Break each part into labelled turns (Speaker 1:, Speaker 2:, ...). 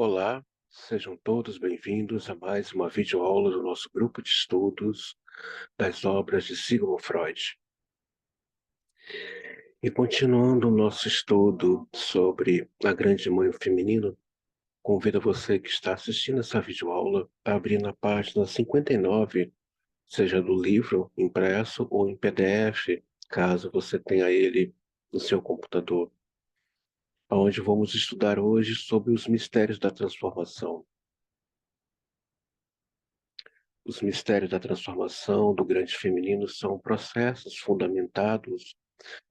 Speaker 1: Olá, sejam todos bem-vindos a mais uma videoaula do nosso grupo de estudos das obras de Sigmund Freud. E continuando o nosso estudo sobre a grande mãe feminino, convido você que está assistindo essa videoaula a abrir na página 59, seja do livro impresso ou em PDF, caso você tenha ele no seu computador, onde vamos estudar hoje sobre os mistérios da transformação. Os mistérios da transformação do grande feminino são processos fundamentados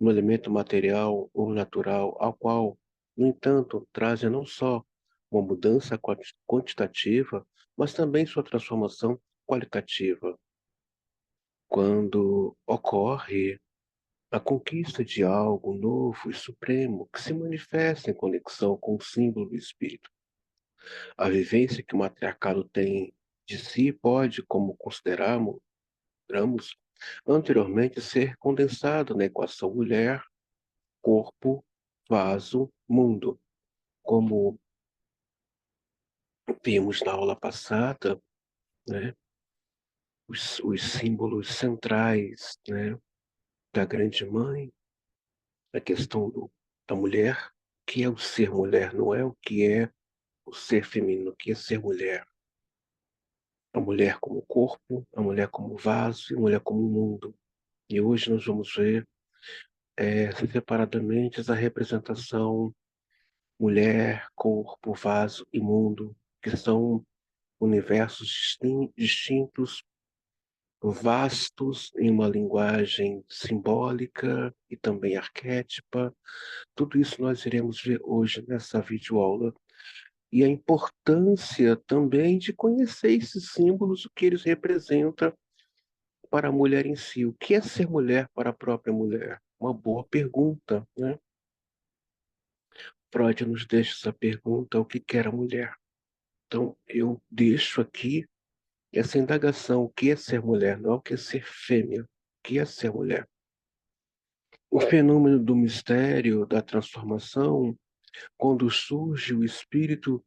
Speaker 1: no elemento material ou natural, ao qual, no entanto, trazem não só uma mudança quantitativa, mas também sua transformação qualitativa. Quando ocorre a conquista de algo novo e supremo que se manifesta em conexão com o símbolo do espírito, a vivência que o matriarcado tem de si pode, como consideramos, anteriormente ser condensado na equação mulher, corpo, vaso, mundo. Como vimos na aula passada, né, os símbolos centrais, né, da grande mãe, a questão da mulher, que é o ser mulher, não é o que é o ser feminino, o que é ser mulher. A mulher como corpo, a mulher como vaso e a mulher como mundo. E hoje nós vamos ver separadamente essa representação mulher, corpo, vaso e mundo, que são universos distintos, vastos em uma linguagem simbólica e também arquétipa. Tudo isso nós iremos ver hoje nessa videoaula. E a importância também de conhecer esses símbolos, o que eles representam para a mulher em si. O que é ser mulher para a própria mulher? Uma boa pergunta, né? Freud nos deixa essa pergunta, o que quer a mulher? Então, eu deixo aqui essa indagação, o que é ser mulher, não é o que é ser fêmea, o que é ser mulher. O fenômeno do mistério, da transformação, quando surge o espírito,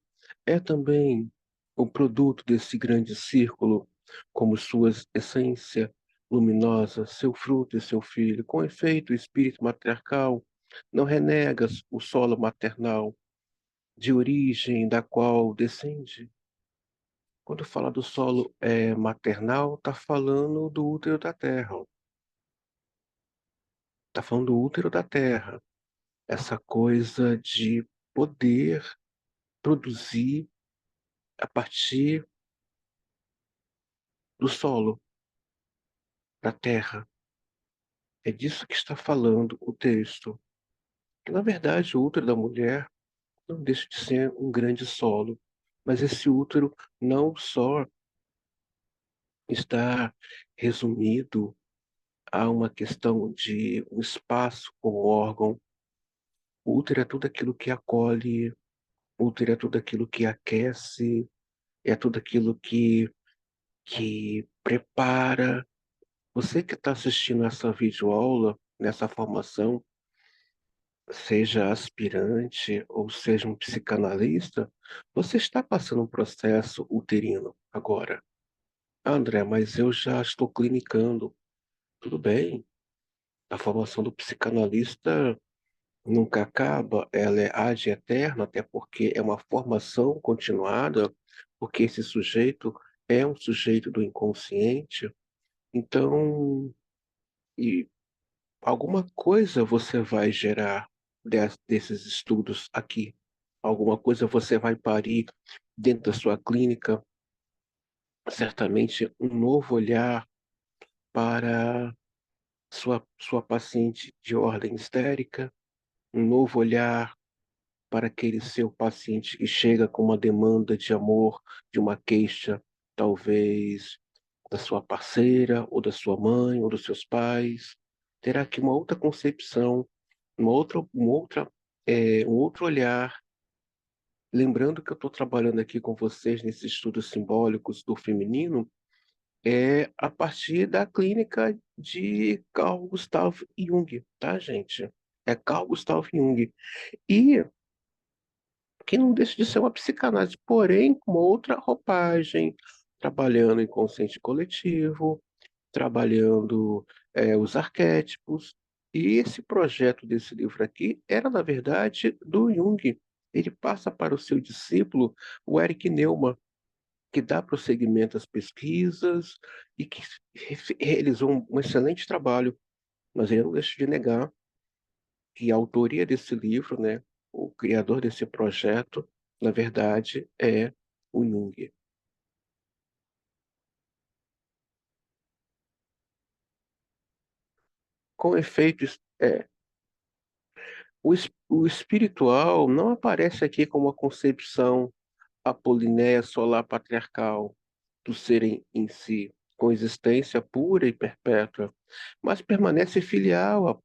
Speaker 1: é também o produto desse grande círculo, como sua essência luminosa, seu fruto e seu filho. Com efeito, o espírito matriarcal não renega o solo maternal, de origem da qual descende. Quando fala do solo maternal, está falando do útero da terra. Está falando do útero da terra. Essa coisa de poder produzir a partir do solo, da terra. É disso que está falando o texto. Que, na verdade, o útero da mulher não deixa de ser um grande solo. Mas esse útero não só está resumido a uma questão de um espaço como órgão. O útero é tudo aquilo que acolhe, o útero é tudo aquilo que aquece, é tudo aquilo que prepara. Você que está assistindo essa videoaula, nessa formação, seja aspirante ou seja um psicanalista, você está passando um processo uterino agora. Ah, André, mas eu já estou clinicando. Tudo bem, a formação do psicanalista nunca acaba, ela é ad eterna, até porque é uma formação continuada, porque esse sujeito é um sujeito do inconsciente. Então, e alguma coisa você vai gerar desses estudos aqui. Alguma coisa você vai parir dentro da sua clínica, certamente um novo olhar para sua paciente de ordem histérica, um novo olhar para aquele seu paciente que chega com uma demanda de amor, de uma queixa, talvez da sua parceira, ou da sua mãe, ou dos seus pais. Terá aqui uma outra concepção, um outro olhar. Lembrando que eu estou trabalhando aqui com vocês nesses estudos simbólicos do feminino, a partir da clínica de Carl Gustav Jung, tá, gente? É Carl Gustav Jung. E que não deixa de ser uma psicanálise, porém com uma outra roupagem, trabalhando inconsciente coletivo, trabalhando os arquétipos. E esse projeto desse livro aqui era, na verdade, do Jung. Ele passa para o seu discípulo, o Eric Neumann, que dá prosseguimento às pesquisas e que realizou um excelente trabalho. Mas ele não deixa de negar que a autoria desse livro, né, o criador desse projeto, na verdade, é o Jung. Com efeitos, o espiritual não aparece aqui como uma concepção apolinéia solar patriarcal do ser em si, com existência pura e perpétua, mas permanece filial,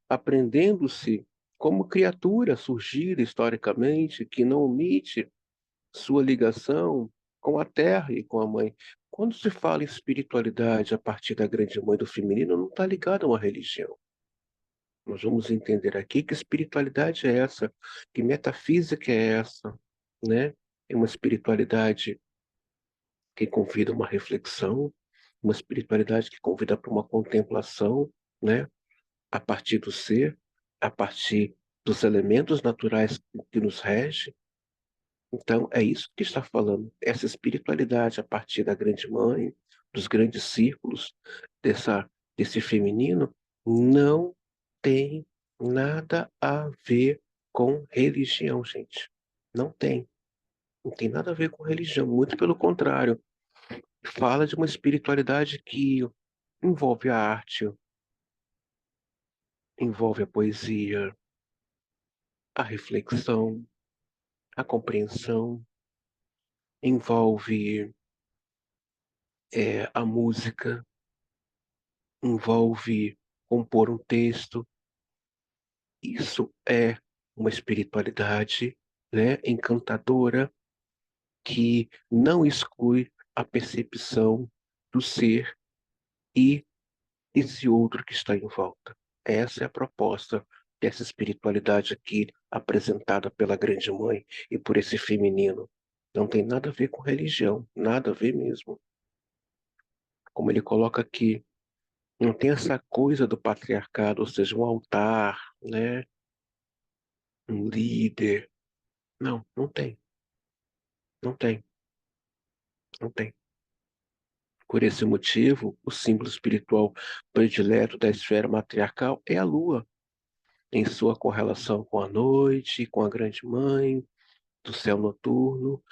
Speaker 1: aprendendo-se como criatura surgida historicamente, que não omite sua ligação com a terra e com a mãe. Quando se fala em espiritualidade a partir da grande mãe do feminino, não está ligado a uma religião. Nós vamos entender aqui que espiritualidade é essa, que metafísica é essa, né? É uma espiritualidade que convida a uma reflexão, uma espiritualidade que convida para uma contemplação, né? A partir do ser, a partir dos elementos naturais que nos regem. Então, é isso que está falando. Essa espiritualidade a partir da grande mãe, dos grandes círculos, desse feminino, não tem nada a ver com religião, gente. Não tem. Não tem nada a ver com religião. Muito pelo contrário. Fala de uma espiritualidade que envolve a arte, envolve a poesia, a reflexão, a compreensão, envolve a música, envolve compor um texto. Isso é uma espiritualidade, né, encantadora que não exclui a percepção do ser e esse outro que está em volta. Essa é a proposta dessa espiritualidade aqui apresentada pela Grande Mãe e por esse feminino. Não tem nada a ver com religião, nada a ver mesmo. Como ele coloca aqui, não tem essa coisa do patriarcado, ou seja, um altar, né, um líder. Não, não tem, não tem, não tem. Por esse motivo, o símbolo espiritual predileto da esfera matriarcal é a lua, em sua correlação com a noite, com a grande mãe do céu noturno.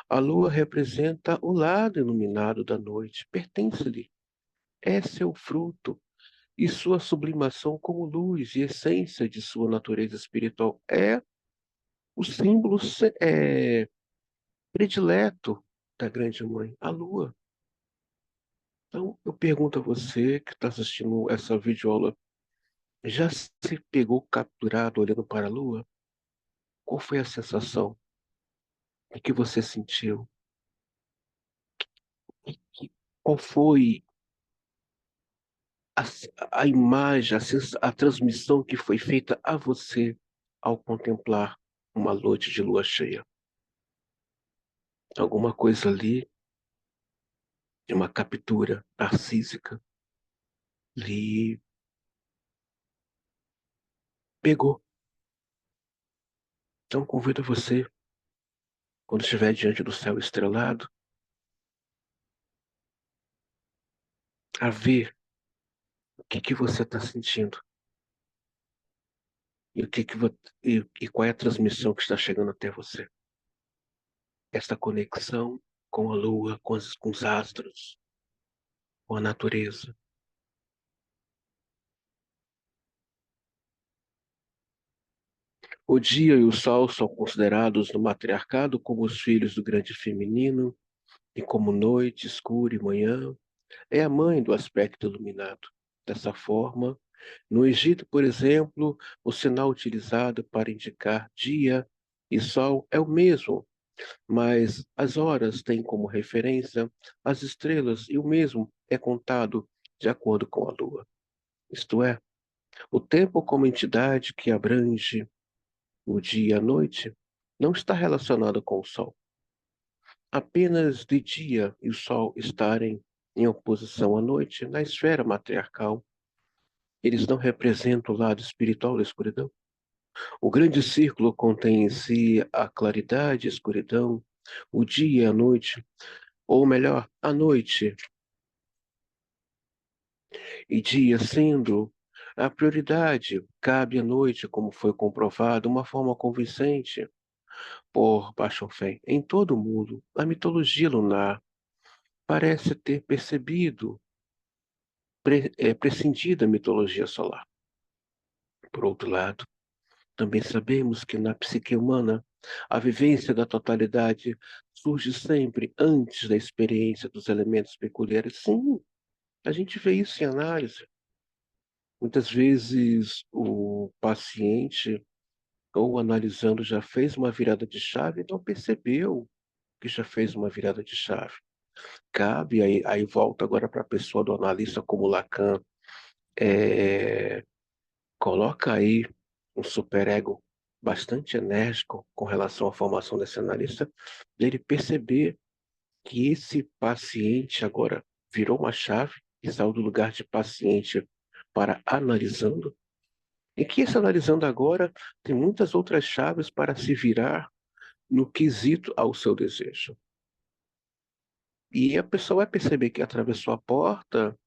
Speaker 1: A lua representa o lado iluminado da noite, pertence-lhe, é seu fruto, e sua sublimação como luz e essência de sua natureza espiritual é o símbolo predileto da grande mãe, a lua. Então, eu pergunto a você que está assistindo essa videoaula, já se pegou capturado olhando para a lua? Qual foi a sensação? O que você sentiu? Qual foi a, a imagem, a transmissão que foi feita a você ao contemplar uma noite de lua cheia? Alguma coisa ali, de uma captura narcísica, lhe pegou. Então convido você, quando estiver diante do céu estrelado, a ver o que você está sentindo e, e qual é a transmissão que está chegando até você. Esta conexão com a lua, com os astros, com a natureza. O dia e o sol são considerados no matriarcado como os filhos do grande feminino, e como noite escura e manhã é a mãe do aspecto iluminado. Dessa forma, no Egito, por exemplo, o sinal utilizado para indicar dia e sol é o mesmo, mas as horas têm como referência as estrelas e o mesmo é contado de acordo com a lua. Isto é, o tempo como entidade que abrange o dia e a noite não está relacionada com o Sol. Apenas de dia e o Sol estarem em oposição à noite, na esfera matriarcal, eles não representam o lado espiritual da escuridão. O grande círculo contém em si a claridade e a escuridão, o dia e a noite, ou melhor, a noite e dia sendo a prioridade. Cabe à noite, como foi comprovado, uma forma convincente por Bachofém. Em todo o mundo, a mitologia lunar parece ter prescindido da mitologia solar. Por outro lado, também sabemos que na psique humana, a vivência da totalidade surge sempre antes da experiência dos elementos peculiares. Sim, a gente vê isso em análise. Muitas vezes o paciente, ou analisando, já fez uma virada de chave e não percebeu que já fez uma virada de chave. Cabe, aí volta agora para a pessoa do analista como Lacan, é, coloca aí um superego bastante enérgico com relação à formação desse analista, dele perceber que esse paciente agora virou uma chave e saiu do lugar de paciente para analisando, e que esse analisando agora tem muitas outras chaves para se virar no quesito ao seu desejo. E a pessoa vai perceber que atravessou a porta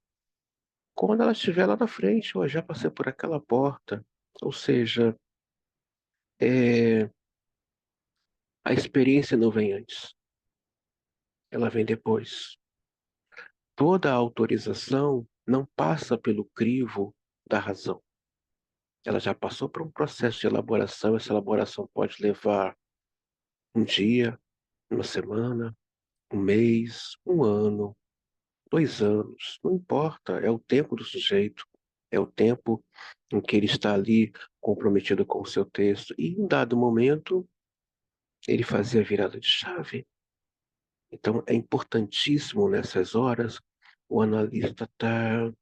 Speaker 1: quando ela estiver lá na frente, ou já passei por aquela porta. Ou seja, é, a experiência não vem antes, ela vem depois. Toda a autorização não passa pelo crivo da razão. Ela já passou por um processo de elaboração. Essa elaboração pode levar um dia, uma semana, um mês, um ano, 2 anos, não importa, é o tempo do sujeito, é o tempo em que ele está ali comprometido com o seu texto. E em dado momento, ele fazia a virada de chave. Então, é importantíssimo nessas horas o analista estar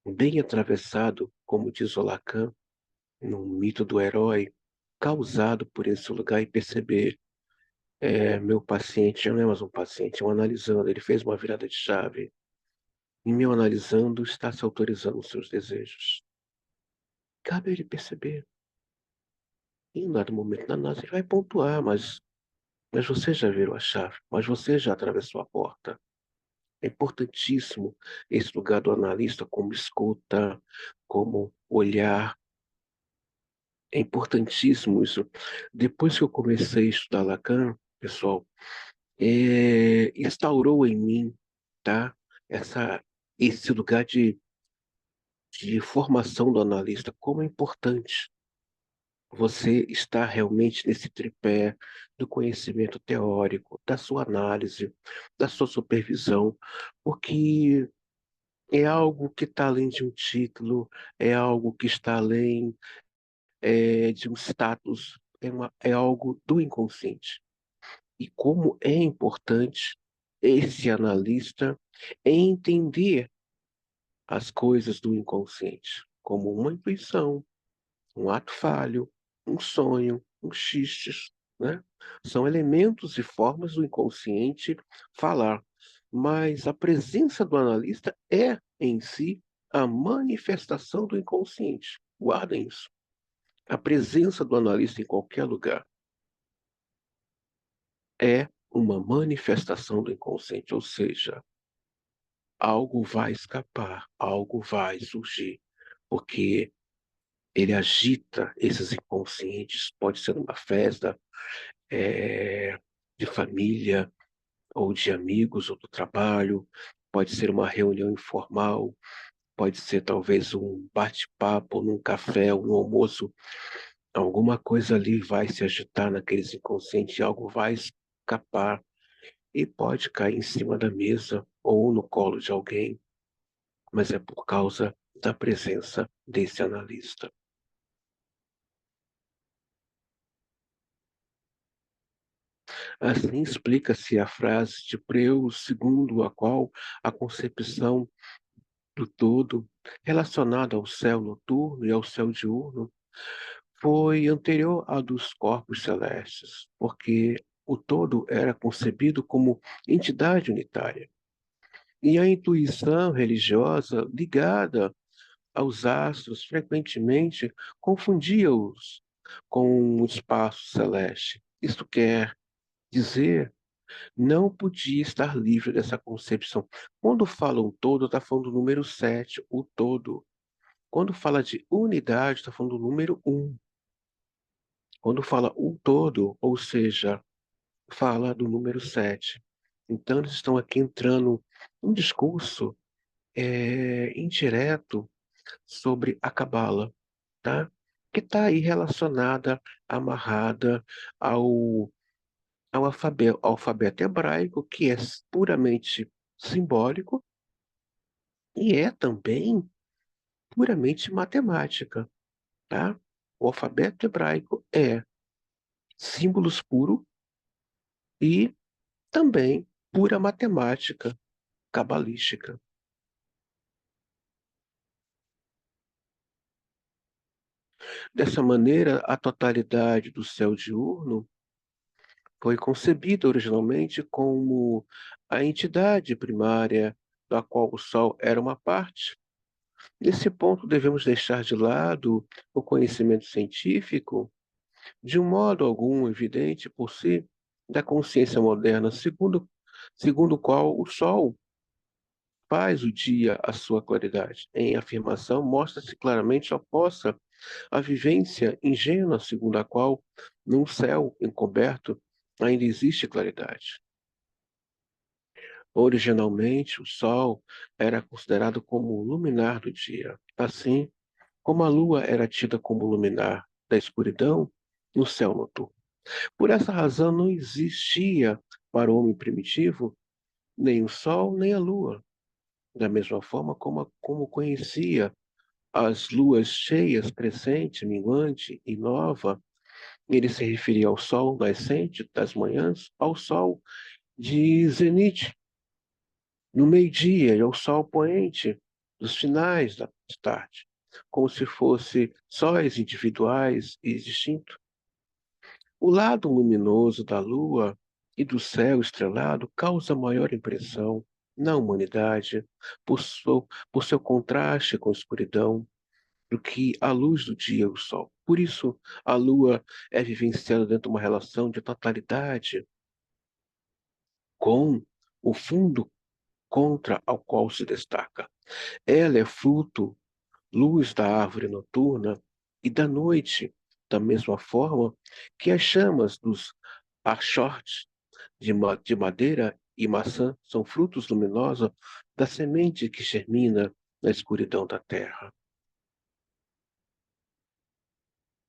Speaker 1: bem atravessado, como diz o Lacan, no mito do herói, causado por esse lugar, e perceber, meu paciente já não é mais um paciente, é um analisando, ele fez uma virada de chave. E meu analisando está se autorizando os seus desejos. Cabe a ele perceber. Em um dado momento da análise, ele vai pontuar, mas você já virou a chave, mas você já atravessou a porta. É importantíssimo esse lugar do analista como escuta, como olhar. É importantíssimo isso. Depois que eu comecei a estudar Lacan, pessoal, instaurou em mim, tá? Essa, esse lugar de formação do analista, como é importante você estar realmente nesse tripé do conhecimento teórico, da sua análise, da sua supervisão, porque é algo que está além de um título, é algo que está além, de um status, é algo do inconsciente. E como é importante esse analista entender as coisas do inconsciente como uma intuição, um ato falho, um sonho, um xistes, né? São elementos e formas do inconsciente falar, mas a presença do analista é, em si, a manifestação do inconsciente. Guardem isso. A presença do analista em qualquer lugar é uma manifestação do inconsciente, ou seja, algo vai escapar, algo vai surgir, porque ele agita esses inconscientes. Pode ser numa festa, é, de família, ou de amigos, ou do trabalho, pode ser uma reunião informal, pode ser talvez um bate-papo num café ou no almoço. Alguma coisa ali vai se agitar naqueles inconscientes, algo vai escapar e pode cair em cima da mesa ou no colo de alguém, mas é por causa da presença desse analista. Assim explica-se a frase de Preu, segundo a qual a concepção do todo, relacionada ao céu noturno e ao céu diurno, foi anterior à dos corpos celestes, porque o todo era concebido como entidade unitária. E a intuição religiosa ligada aos astros frequentemente confundia-os com o espaço celeste. Isto quer dizer, não podia estar livre dessa concepção. Quando fala um todo, está falando do número 7, o todo. Quando fala de unidade, está falando do número um. Quando fala o todo, ou seja, fala do número 7. Então, eles estão aqui entrando num discurso indireto sobre a Cabala, tá? Que está aí relacionada, amarrada ao, ao alfabeto hebraico, que é puramente simbólico e é também puramente matemática, tá? O alfabeto hebraico é símbolos puro e também pura matemática cabalística. Dessa maneira, a totalidade do céu diurno foi concebida originalmente como a entidade primária da qual o Sol era uma parte. Nesse ponto, devemos deixar de lado o conhecimento científico, de um modo algum evidente por si, da consciência moderna, segundo o qual o Sol faz o dia a sua claridade. Em afirmação, mostra-se claramente oposta à vivência ingênua segundo a qual, num céu encoberto, ainda existe claridade. Originalmente, o Sol era considerado como o luminar do dia. Assim, como a Lua era tida como luminar da escuridão no céu noturno. Por essa razão, não existia para o homem primitivo nem o Sol nem a Lua. Da mesma forma como conhecia as luas cheias, crescente, minguante e nova, ele se referia ao Sol nascente das manhãs, ao Sol de zenite no meio-dia e ao sol poente dos finais da tarde, como se fossem sóis individuais e distintos. O lado luminoso da lua e do céu estrelado causa maior impressão na humanidade por seu contraste com a escuridão do que a luz do dia e o sol. Por isso, a lua é vivenciada dentro de uma relação de totalidade com o fundo contra ao qual se destaca. Ela é fruto, luz da árvore noturna e da noite, da mesma forma que as chamas dos achortes de madeira e maçã são frutos luminosos da semente que germina na escuridão da terra.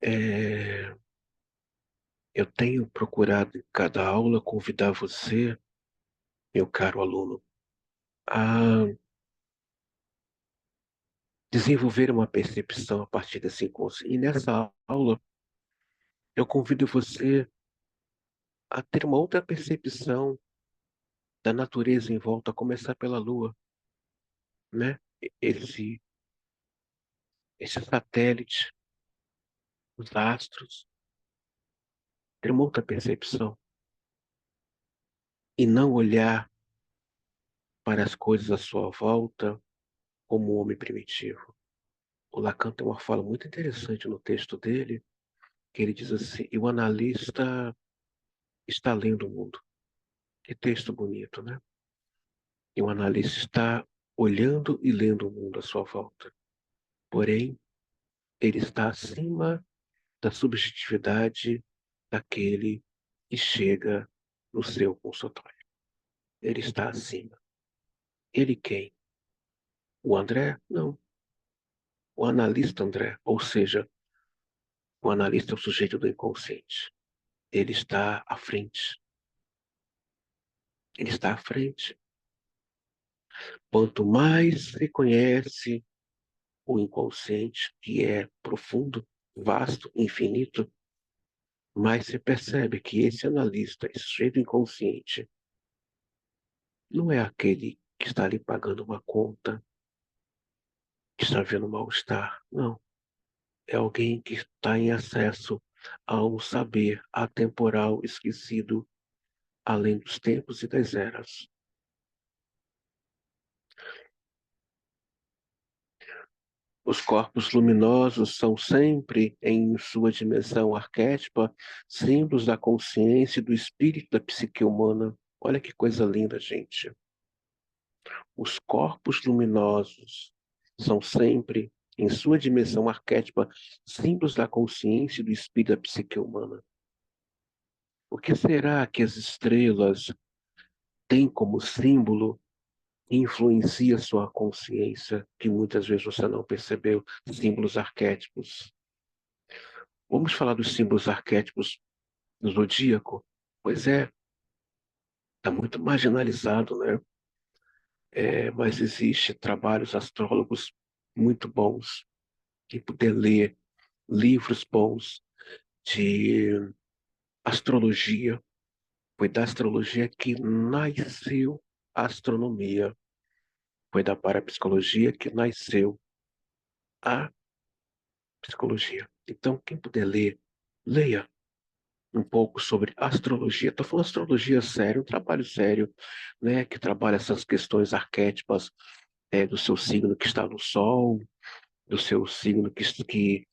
Speaker 1: É, eu tenho procurado em cada aula convidar você, meu caro aluno, a desenvolver uma percepção a partir desse encontro. E nessa aula, eu convido você a ter uma outra percepção da natureza em volta, a começar pela Lua, né? Esse, esse satélite, os astros, ter uma outra percepção e não olhar para as coisas à sua volta como um homem primitivo. O Lacan tem uma fala muito interessante no texto dele, que ele diz assim: e o analista está lendo o mundo. Que texto bonito, né? E o analista está olhando e lendo o mundo à sua volta. Porém, ele está acima da subjetividade daquele que chega no seu consultório. Ele está acima. Ele quem? O André? Não. O analista André, ou seja, o analista é o sujeito do inconsciente. Ele está à frente. Ele está à frente. Quanto mais se conhece o inconsciente, que é profundo, vasto, infinito, mais se percebe que esse analista, esse sujeito inconsciente, não é aquele que está ali pagando uma conta, que está vendo mal-estar. Não. é alguém que está em acesso a um saber atemporal esquecido, além dos tempos e das eras. Os corpos luminosos são sempre, em sua dimensão arquétipa, símbolos da consciência e do espírito da psique humana. Olha que coisa linda, gente. Os corpos luminosos são sempre, em sua dimensão arquétipa, símbolos da consciência e do espírito da psique humana. O que será que as estrelas têm como símbolo e influencia sua consciência, que muitas vezes você não percebeu? Símbolos arquétipos. Vamos falar dos símbolos arquétipos do zodíaco? Pois é, está muito marginalizado, né? Mas existe trabalhos astrólogos muito bons, e poder ler livros bons de astrologia. Foi da astrologia que nasceu a astronomia. Foi da parapsicologia que nasceu a psicologia. Então, quem puder ler, leia um pouco sobre astrologia. Estou falando astrologia sério, um trabalho sério, né, que trabalha essas questões arquétipas do seu signo que está no Sol, do seu signo que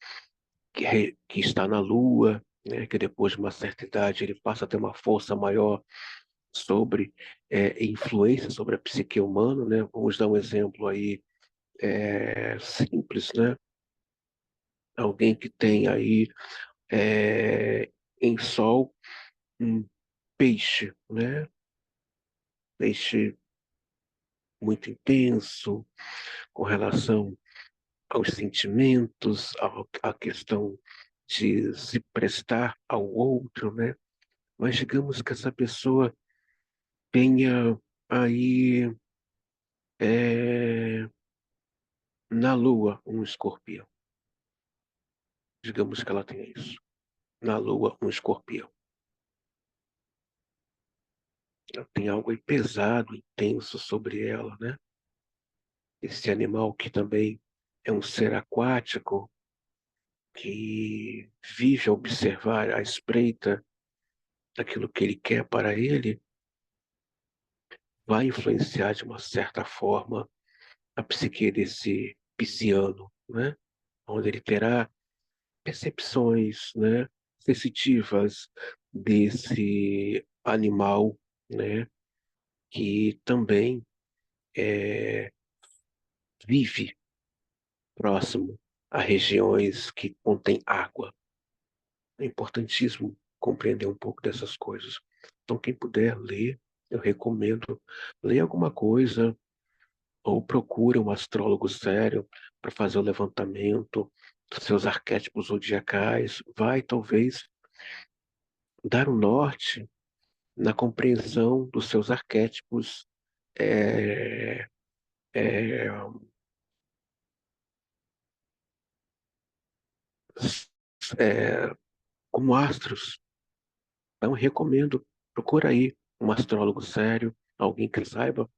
Speaker 1: está na Lua, né, que depois de uma certa idade ele passa a ter uma força maior sobre influência sobre a psique humana, né? Vamos dar um exemplo aí simples, né? Alguém que tem aí em Sol um peixe, né? Peixe muito intenso com relação aos sentimentos, à questão de se prestar ao outro, né? Mas digamos que essa pessoa tenha aí é, na Lua um escorpião. Digamos que ela tenha isso. Na Lua um escorpião. Ela tem algo aí pesado, intenso sobre ela, né? Esse animal que também é um ser aquático, que vive a observar à espreita daquilo que ele quer para ele, vai influenciar de uma certa forma a psique desse pisciano, né? Onde ele terá percepções, né, sensitivas desse animal, né, que também vive próximo a regiões que contêm água. É importantíssimo compreender um pouco dessas coisas. Então, quem puder ler, eu recomendo, ler alguma coisa ou procure um astrólogo sério para fazer o levantamento dos seus arquétipos zodiacais. Vai, talvez, dar um norte na compreensão dos seus arquétipos é, é, é, como astros. Então, recomendo, procura aí um astrólogo sério, alguém que saiba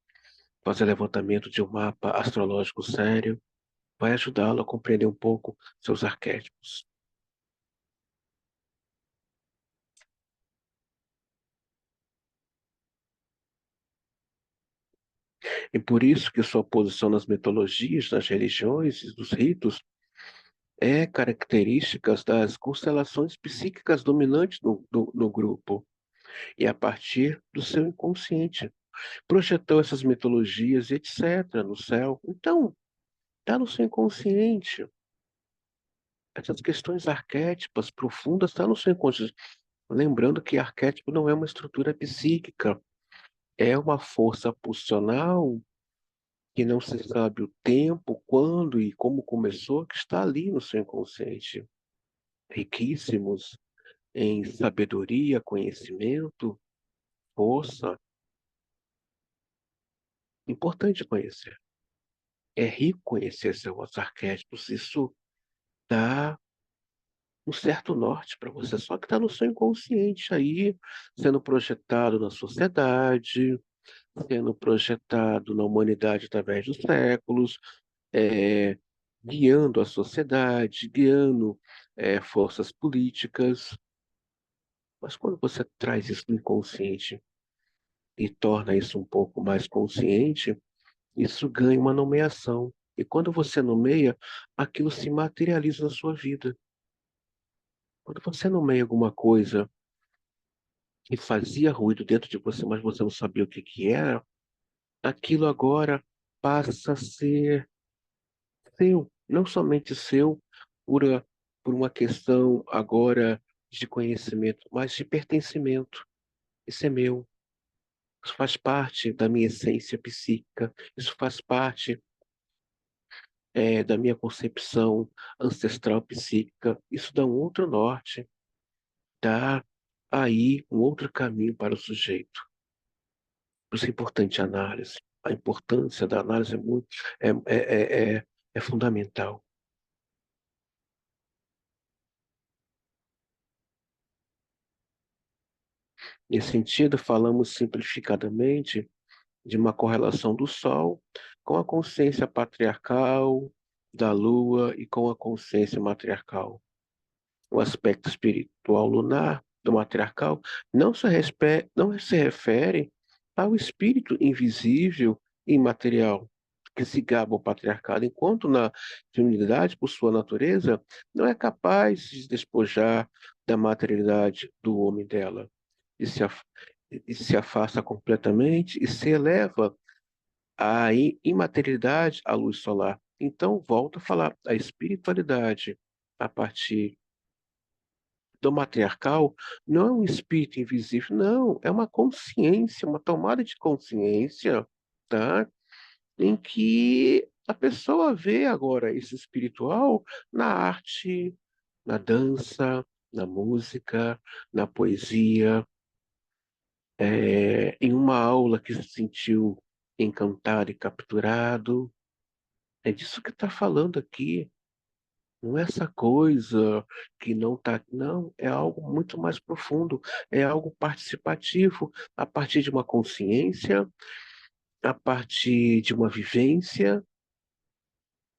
Speaker 1: fazer levantamento de um mapa astrológico sério, vai ajudá-lo a compreender um pouco seus arquétipos. E por isso que sua posição nas mitologias, nas religiões e dos ritos é características das constelações psíquicas dominantes no grupo. E a partir do seu inconsciente. Projetou essas mitologias e etc. no céu. Então, está no seu inconsciente. Essas questões arquétipas profundas estão no seu inconsciente. Lembrando que arquétipo não é uma estrutura psíquica, é uma força pulsional que não se sabe o tempo, quando e como começou, que está ali no seu inconsciente. Riquíssimos em sabedoria, conhecimento, força. Importante conhecer. É rico conhecer seus arquétipos, isso dá um certo norte para você, só que está no seu inconsciente aí, sendo projetado na sociedade, sendo projetado na humanidade através dos séculos, guiando a sociedade, guiando forças políticas. Mas quando você traz isso no inconsciente e torna isso um pouco mais consciente, isso ganha uma nomeação. E quando você nomeia, aquilo se materializa na sua vida. Quando você nomeia alguma coisa que fazia ruído dentro de você, mas você não sabia o que que era, aquilo agora passa a ser seu, não somente seu, por, por uma questão agora de conhecimento, mas de pertencimento. Isso é meu, isso faz parte da minha essência psíquica, isso faz parte da minha concepção ancestral psíquica. Isso dá um outro norte, dá aí um outro caminho para o sujeito. Por isso é importante a análise. A importância da análise é fundamental. Nesse sentido, falamos simplificadamente de uma correlação do Sol com a consciência patriarcal, da Lua e com a consciência matriarcal. O aspecto espiritual lunar do matriarcal não se refere ao espírito invisível e imaterial que se gaba o patriarcado, enquanto na feminilidade, por sua natureza, não é capaz de se despojar da materialidade do homem dela e e se afasta completamente e se eleva à imaterialidade à luz solar. Então, volto a falar, a espiritualidade a partir do matriarcal não é um espírito invisível, não, é uma consciência, uma tomada de consciência, tá? Em que a pessoa vê agora esse espiritual na arte, na dança, na música, na poesia, em uma aula que se sentiu encantado e capturado. É disso que está falando aqui. Não é essa coisa que não está. Não, é algo muito mais profundo. É algo participativo, a partir de uma consciência, a partir de uma vivência,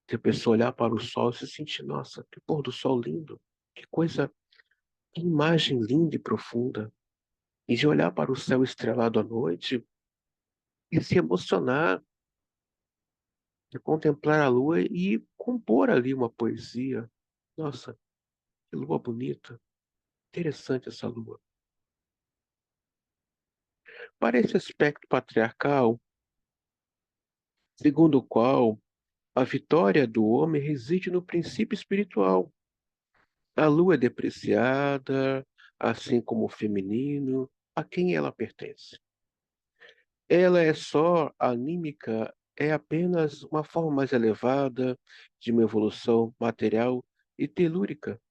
Speaker 1: que a pessoa olhar para o sol e se sentir, nossa, que pôr do sol lindo, que coisa, que imagem linda e profunda. E de olhar para o céu estrelado à noite e se emocionar, de contemplar a lua e compor ali uma poesia. Nossa, que lua bonita, interessante essa lua. Para esse aspecto patriarcal, segundo o qual a vitória do homem reside no princípio espiritual. A lua é depreciada, assim como o feminino, a quem ela pertence. Ela é só anímica, é apenas uma forma mais elevada de uma evolução material e telúrica,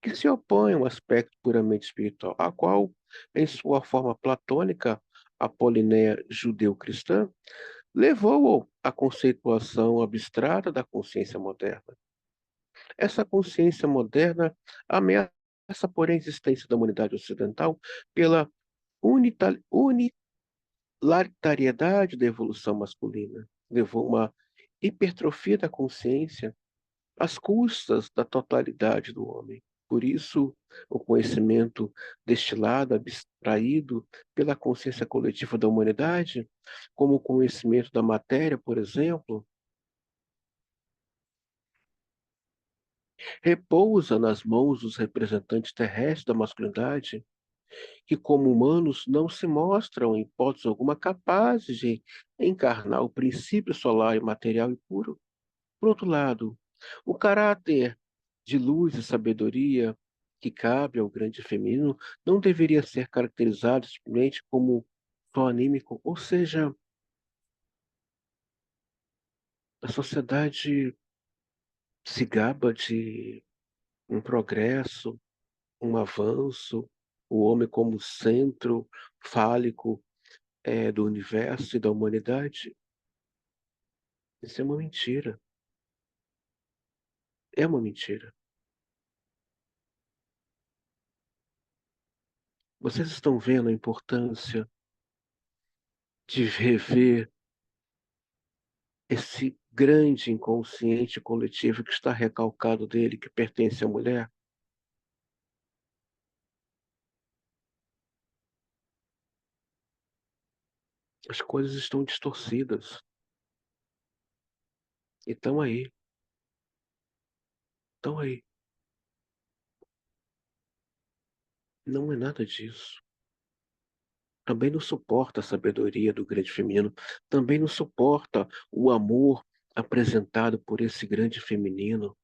Speaker 1: que se opõe a um aspecto puramente espiritual, a qual, em sua forma platônica, a Polinéia judeu-cristã, levou à conceituação abstrata da consciência moderna. Essa consciência moderna ameaça, porém, a existência da humanidade ocidental pela unilateralidade da evolução masculina. Levou uma hipertrofia da consciência às custas da totalidade do homem. Por isso, o conhecimento destilado, abstraído pela consciência coletiva da humanidade, como o conhecimento da matéria, por exemplo, repousa nas mãos dos representantes terrestres da masculinidade, que, como humanos, não se mostram, em hipótese alguma, capazes de encarnar o princípio solar e material e puro. Por outro lado, o caráter de luz e sabedoria que cabe ao grande feminino não deveria ser caracterizado simplesmente como só anímico, ou seja, a sociedade se gaba de um progresso, um avanço, o homem como centro fálico do universo e da humanidade. Isso é uma mentira. É uma mentira. Vocês estão vendo a importância de rever esse grande inconsciente coletivo que está recalcado dele, que pertence à mulher. As coisas estão distorcidas. E estão aí. Não é nada disso. Também não suporta a sabedoria do grande feminino. Também não suporta o amor apresentado por esse grande feminino.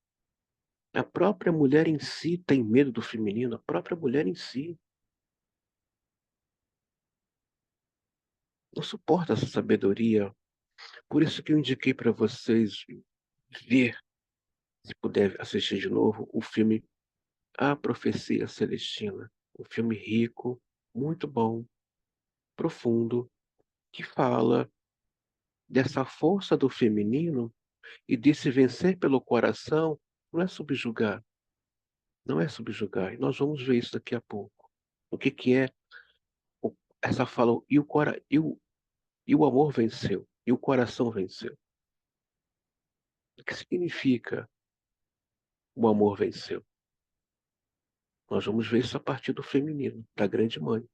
Speaker 1: A própria mulher em si tem medo do feminino, a própria mulher em si não suporta essa sabedoria. Por isso que eu indiquei para vocês ver, se puder assistir de novo, o filme A Profecia Celestina. Um filme rico, muito bom, profundo, que fala dessa força do feminino e de se vencer pelo coração. Não é subjugar, não é subjugar. E nós vamos ver isso daqui a pouco. O que que é essa fala, e o amor venceu, e o coração venceu. O que significa o amor venceu? Nós vamos ver isso a partir do feminino, da grande mãe.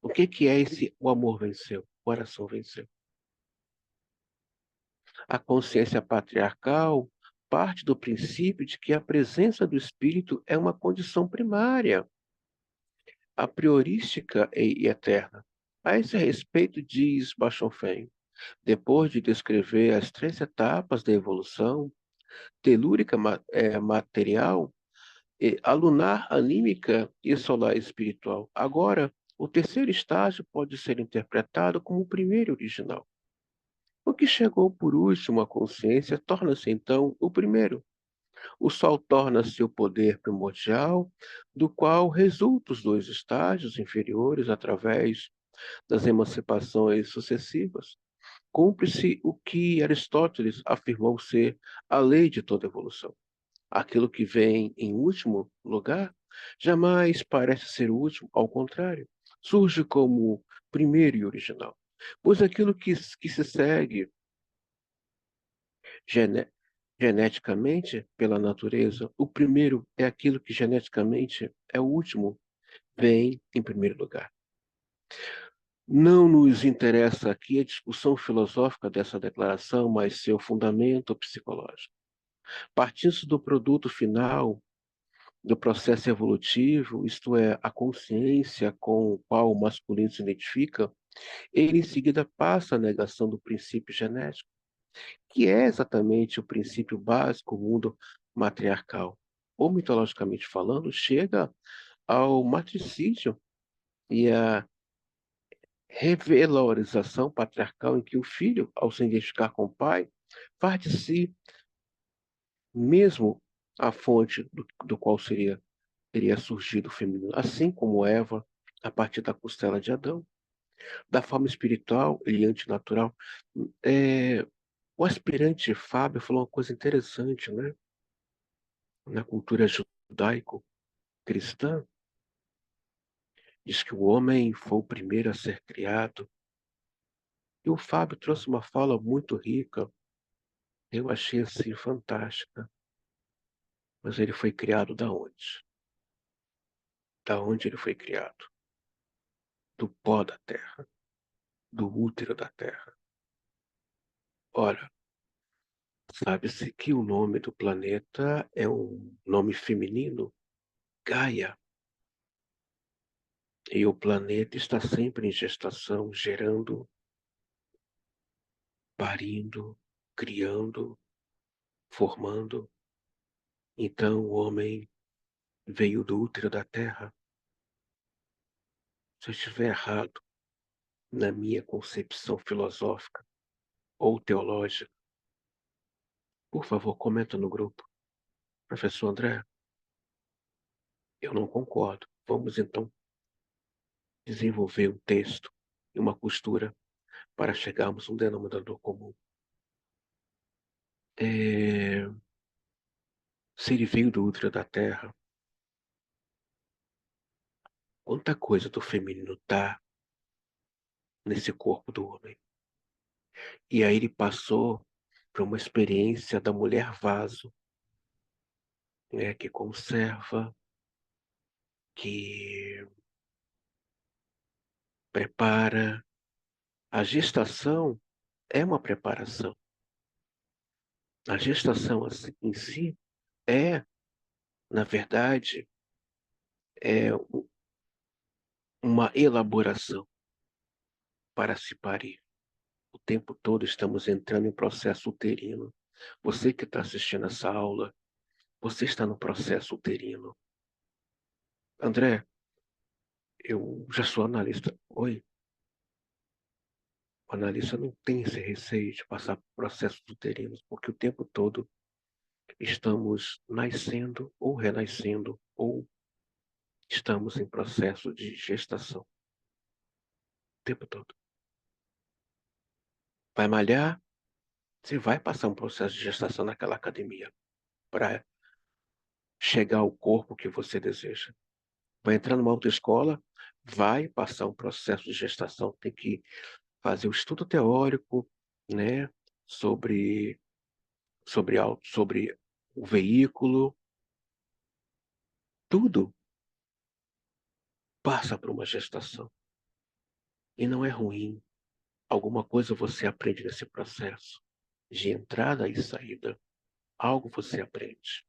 Speaker 1: O que que é esse o amor venceu? O coração venceu. A consciência patriarcal parte do princípio de que a presença do espírito é uma condição primária, a priorística e eterna. A esse respeito, diz Bachofen, depois de descrever as três etapas da evolução, telúrica material, a lunar anímica e solar espiritual. Agora, o terceiro estágio pode ser interpretado como o primeiro original. O que chegou por último à consciência torna-se então o primeiro. O Sol torna-se o poder primordial, do qual resultam os dois estágios inferiores através das emancipações sucessivas. Cumpre-se o que Aristóteles afirmou ser a lei de toda evolução. Aquilo que vem em último lugar jamais parece ser o último, ao contrário, surge como primeiro e original. Pois aquilo que se segue gene- geneticamente pela natureza, o primeiro é aquilo que geneticamente é o último, vem em primeiro lugar. Não nos interessa aqui a discussão filosófica dessa declaração, mas seu fundamento psicológico. Partindo do produto final do processo evolutivo, isto é, a consciência com o qual o masculino se identifica, ele em seguida passa à negação do princípio genético, que é exatamente o princípio básico do mundo matriarcal. Ou mitologicamente falando, chega ao matricídio e à revalorização patriarcal em que o filho, ao se identificar com o pai, faz de si mesmo a fonte do qual teria surgido o feminino, assim como Eva, a partir da costela de Adão. Da forma espiritual e antinatural, é, o aspirante Fábio falou uma coisa interessante, né? Na cultura judaico-cristã, diz que o homem foi o primeiro a ser criado. E o Fábio trouxe uma fala muito rica, eu achei assim fantástica. Mas ele foi criado da onde? Da onde ele foi criado? Do pó da terra, do útero da terra. Ora, sabe-se que o nome do planeta é um nome feminino, Gaia, e o planeta está sempre em gestação, gerando, parindo, criando, formando. Então o homem veio do útero da terra. Se eu estiver errado na minha concepção filosófica ou teológica, por favor, comenta no grupo. Professor André, eu não concordo. Vamos então desenvolver um texto e uma costura para chegarmos a um denominador comum. Se ele veio do útero da terra, quanta coisa do feminino tá nesse corpo do homem. E aí ele passou por uma experiência da mulher vaso, né, que conserva, que prepara. A gestação é uma preparação. A gestação em si é, na verdade, é uma elaboração para se parir. O tempo todo estamos entrando em processo uterino. Você que está assistindo essa aula, você está no processo uterino. André, eu já sou analista. Oi, o analista não tem esse receio de passar por processos uterinos, porque o tempo todo estamos nascendo ou renascendo, ou estamos em processo de gestação. O tempo todo. Vai malhar, você vai passar um processo de gestação naquela academia para chegar ao corpo que você deseja. Vai entrar numa autoescola, vai passar um processo de gestação, tem que fazer o estudo teórico, né, sobre sobre o veículo, tudo passa por uma gestação. E não é ruim. Alguma coisa você aprende nesse processo de entrada e saída. Algo você aprende.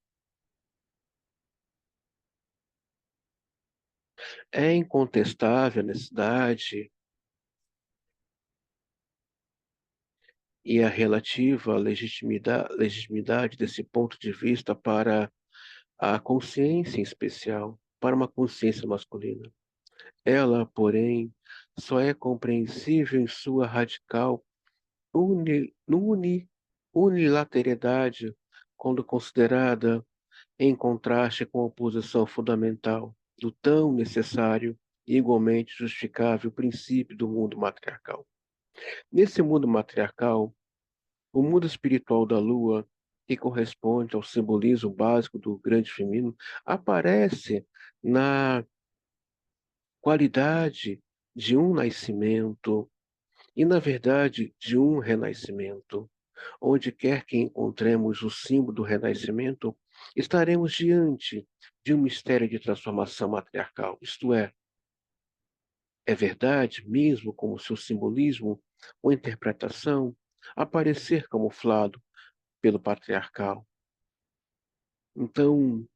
Speaker 1: É incontestável a necessidade e a relativa legitimidade desse ponto de vista para a consciência em especial, para uma consciência masculina. Ela, porém, só é compreensível em sua radical unilateralidade quando considerada em contraste com a oposição fundamental do tão necessário e igualmente justificável princípio do mundo matriarcal. Nesse mundo matriarcal, o mundo espiritual da Lua, que corresponde ao simbolismo básico do grande feminino, aparece na qualidade de um nascimento e, na verdade, de um renascimento. Onde quer que encontremos o símbolo do renascimento, estaremos diante de um mistério de transformação matriarcal, isto é verdade, mesmo como seu simbolismo ou interpretação aparecer camuflado pelo patriarcal. Então,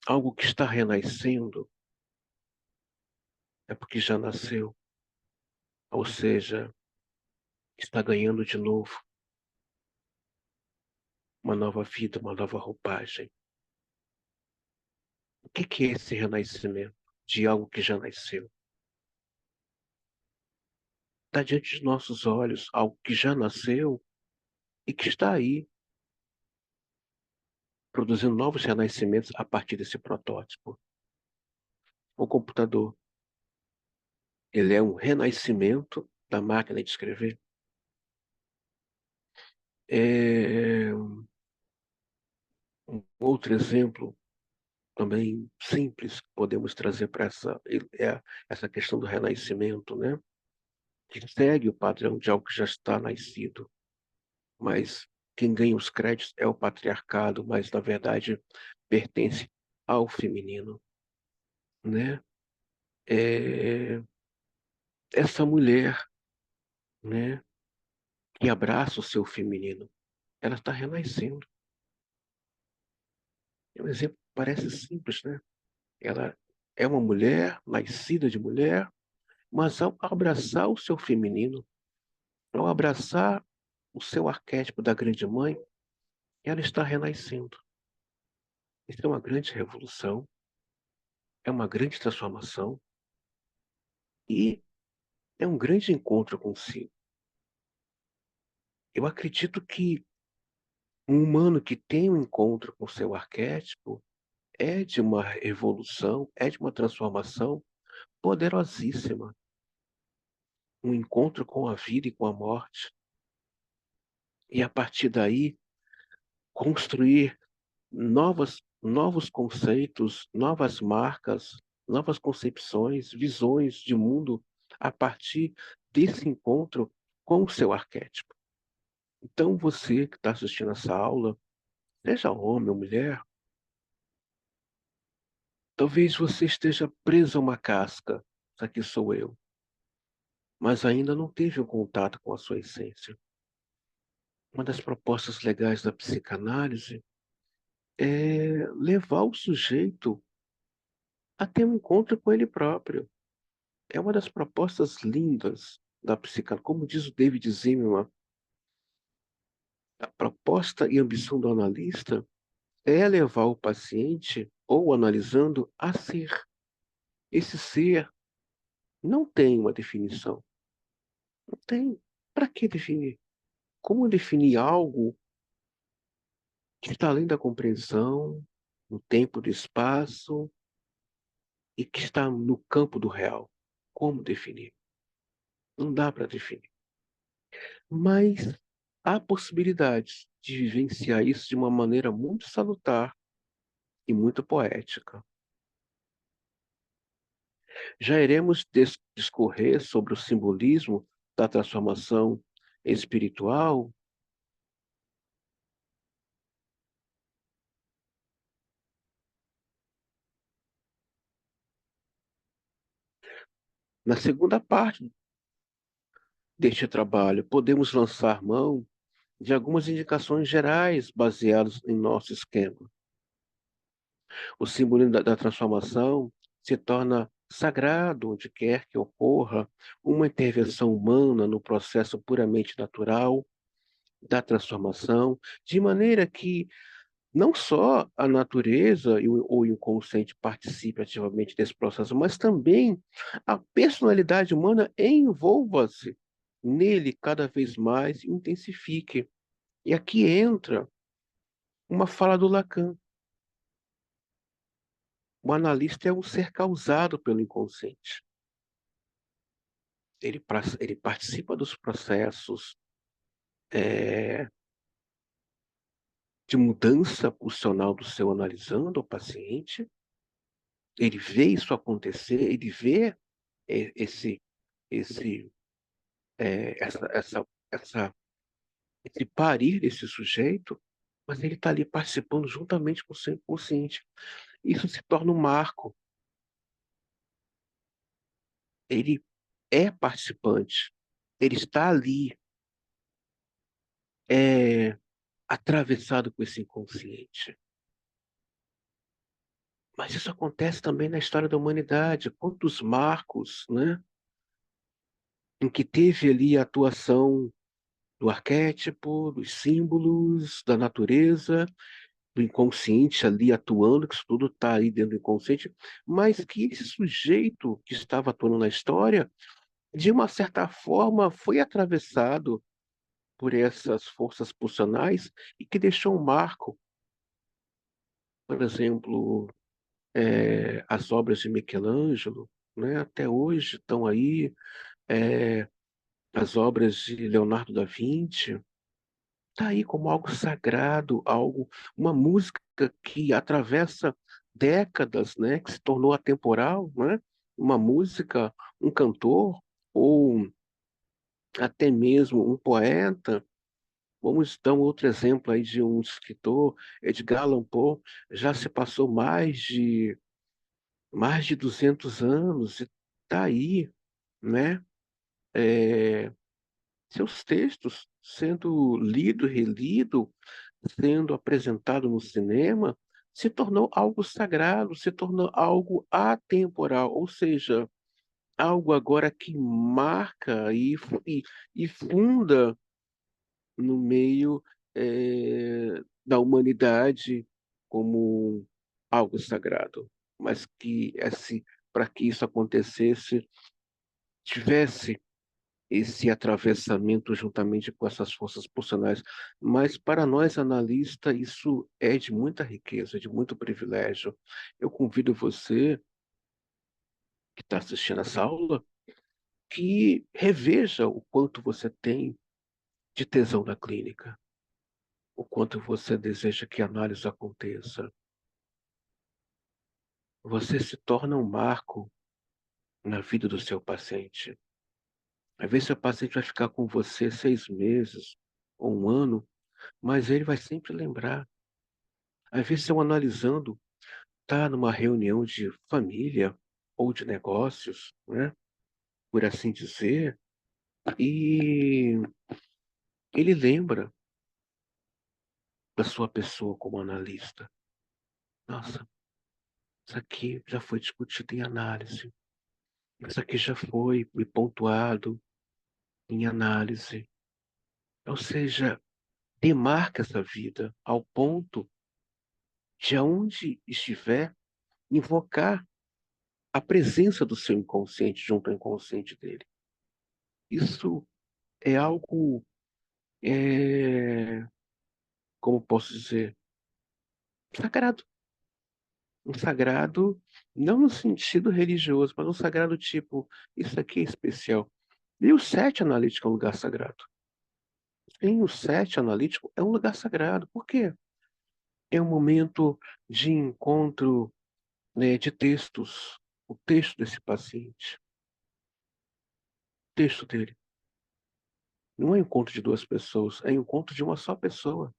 Speaker 1: algo que está renascendo é porque já nasceu, ou seja, está ganhando de novo uma nova vida, uma nova roupagem. O que é esse renascimento de algo que já nasceu? Está diante de nossos olhos algo que já nasceu e que está aí, produzindo novos renascimentos a partir desse protótipo. O computador, ele é um renascimento da máquina de escrever. Um outro exemplo também simples que podemos trazer para essa questão do renascimento, né? Que segue o padrão de algo que já está nascido, mas quem ganha os créditos é o patriarcado, mas na verdade pertence ao feminino, né? É, essa mulher, né, que abraça o seu feminino, ela está renascendo. É um exemplo que parece simples, né? Ela é uma mulher, nascida de mulher, mas ao abraçar o seu feminino, ao abraçar o seu arquétipo da grande mãe, ela está renascendo. Isso é uma grande revolução, é uma grande transformação e é um grande encontro consigo. Eu acredito que um humano que tem um encontro com o seu arquétipo é de uma evolução, é de uma transformação poderosíssima. Um encontro com a vida e com a morte. E a partir daí, construir novos conceitos, novas marcas, novas concepções, visões de mundo a partir desse encontro com o seu arquétipo. Então, você que está assistindo essa aula, seja homem ou mulher, talvez você esteja preso a uma casca. Isso aqui sou eu. Mas ainda não teve um contato com a sua essência. Uma das propostas legais da psicanálise é levar o sujeito a ter um encontro com ele próprio. É uma das propostas lindas da psicanálise. Como diz o David Zimmerman, a proposta e ambição do analista é levar o paciente ou o analisando a ser. Esse ser não tem uma definição. Não tem. Para que definir? Como definir algo que está além da compreensão, no tempo do espaço e que está no campo do real? Como definir? Não dá para definir. Mas há possibilidades de vivenciar isso de uma maneira muito salutar e muito poética. Já iremos discorrer sobre o simbolismo da transformação espiritual. Na segunda parte deste trabalho, podemos lançar mão de algumas indicações gerais baseadas em nosso esquema. O simbolismo da transformação se torna sagrado onde quer que ocorra uma intervenção humana no processo puramente natural da transformação, de maneira que não só a natureza ou o inconsciente participe ativamente desse processo, mas também a personalidade humana envolva-se nele cada vez mais e intensifique. E aqui entra uma fala do Lacan. O analista é um ser causado pelo inconsciente. Ele participa dos processos de mudança pulsional do seu analisando o paciente, ele vê isso acontecer, ele vê esse, esse, essa, esse parir desse sujeito, mas ele está ali participando juntamente com o seu inconsciente. Isso se torna um marco. Ele é participante, ele está ali, é, atravessado com esse inconsciente. Mas isso acontece também na história da humanidade. Quantos marcos, né, em que teve ali a atuação do arquétipo, dos símbolos, da natureza, do inconsciente ali atuando, que isso tudo está aí dentro do inconsciente, mas que esse sujeito que estava atuando na história, de uma certa forma, foi atravessado por essas forças pulsionais e que deixou um marco. Por exemplo, as obras de Michelangelo, né, até hoje estão aí, é, as obras de Leonardo da Vinci, está aí como algo sagrado, algo, uma música que atravessa décadas, né, que se tornou atemporal, né? Uma música, um cantor ou até mesmo um poeta. Vamos dar um outro exemplo aí de um escritor, Edgar Allan Poe, já se passou mais de 200 anos e está aí, né? É, seus textos sendo lido, relido, sendo apresentado no cinema, se tornou algo sagrado, se tornou algo atemporal, ou seja, algo agora que marca e funda no meio da humanidade como algo sagrado, mas que para que isso acontecesse tivesse esse atravessamento juntamente com essas forças pulsionais. Mas para nós analistas, isso é de muita riqueza, de muito privilégio. Eu convido você que está assistindo essa aula que reveja o quanto você tem de tesão na clínica, o quanto você deseja que a análise aconteça. Você se torna um marco na vida do seu paciente. Às vezes, o paciente vai ficar com você 6 meses ou 1 ano, mas ele vai sempre lembrar. Às vezes, estão analisando, está numa reunião de família ou de negócios, né, por assim dizer, e ele lembra da sua pessoa como analista. Nossa, isso aqui já foi discutido em análise. Isso aqui já foi me pontuado em análise. Ou seja, demarca essa vida ao ponto de aonde estiver invocar a presença do seu inconsciente junto ao inconsciente dele. Isso é algo, como posso dizer, sagrado. Um sagrado, não no sentido religioso, mas um sagrado tipo, isso aqui é especial. E o sete analítico é um lugar sagrado. Sim, o sete analítico é um lugar sagrado. Por quê? É um momento de encontro, né, de textos. O texto desse paciente, o texto dele. Não é encontro de duas pessoas, é encontro de uma só pessoa.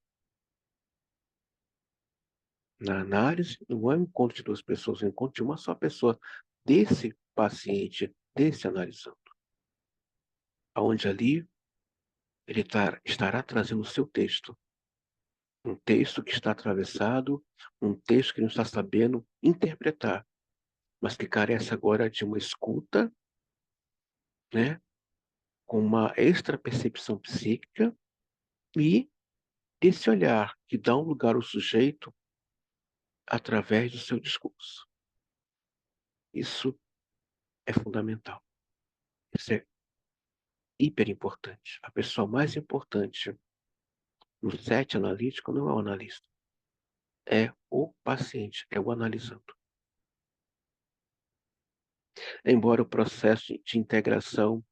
Speaker 1: Na análise, não é um encontro de duas pessoas, é um encontro de uma só pessoa, desse paciente, desse analisando. Onde ali ele estará trazendo o seu texto. Um texto que está atravessado, um texto que não está sabendo interpretar, mas que carece agora de uma escuta, né, com uma extra percepção psíquica e desse olhar que dá um lugar ao sujeito através do seu discurso. Isso é fundamental. Isso é hiper importante. A pessoa mais importante no set analítico não é o analista, é o paciente, é o analisando. Embora o processo de integração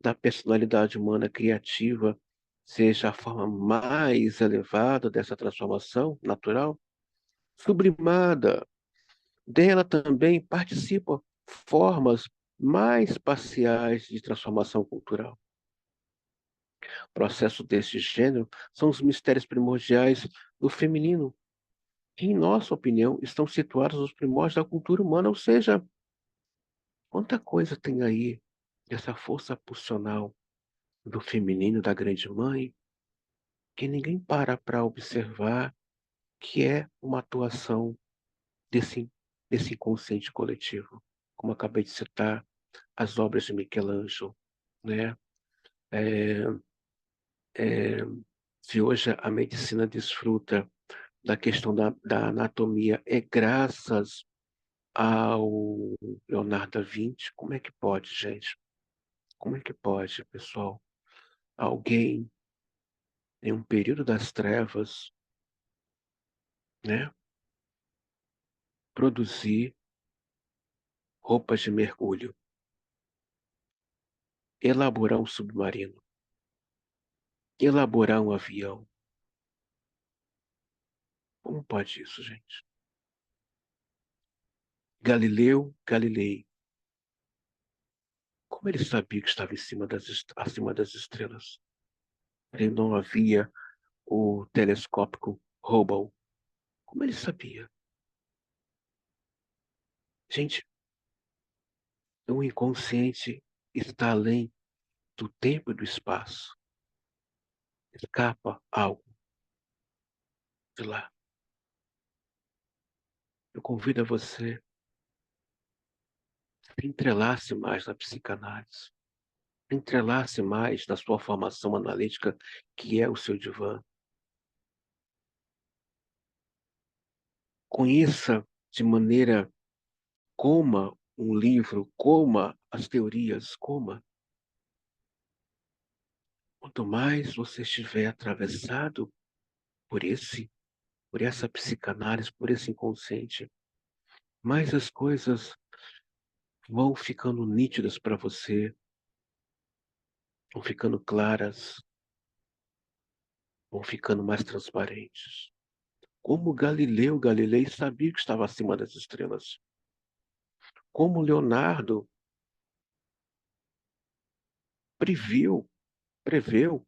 Speaker 1: da personalidade humana criativa seja a forma mais elevada dessa transformação natural, sublimada, dela também participam formas mais parciais de transformação cultural. Processo desse gênero são os mistérios primordiais do feminino, que, em nossa opinião, estão situados nos primórdios da cultura humana, ou seja, quanta coisa tem aí dessa força pulsional do feminino da grande mãe, que ninguém para observar, que é uma atuação desse inconsciente coletivo. Como acabei de citar, as obras de Michelangelo, né? É, é, se hoje a medicina desfruta da questão da anatomia, é graças ao Leonardo da Vinci. Como é que pode, gente? Como é que pode, pessoal? Alguém em um período das trevas, né, produzir roupas de mergulho, elaborar um submarino, elaborar um avião. Como pode isso, gente? Galileu Galilei, como ele sabia que estava acima das estrelas? Ele não havia o telescópio Hubble. Como ele sabia? Gente, o inconsciente está além do tempo e do espaço. Escapa algo de lá. Eu convido a você a se entrelace mais na psicanálise. Entrelace mais na sua formação analítica, que é o seu divã. Conheça de maneira, coma um livro, coma as teorias, coma. Quanto mais você estiver atravessado por por essa psicanálise, por esse inconsciente, mais as coisas vão ficando nítidas para você, vão ficando claras, vão ficando mais transparentes. Como Galileu Galilei sabia que estava acima das estrelas. Como Leonardo previu, preveu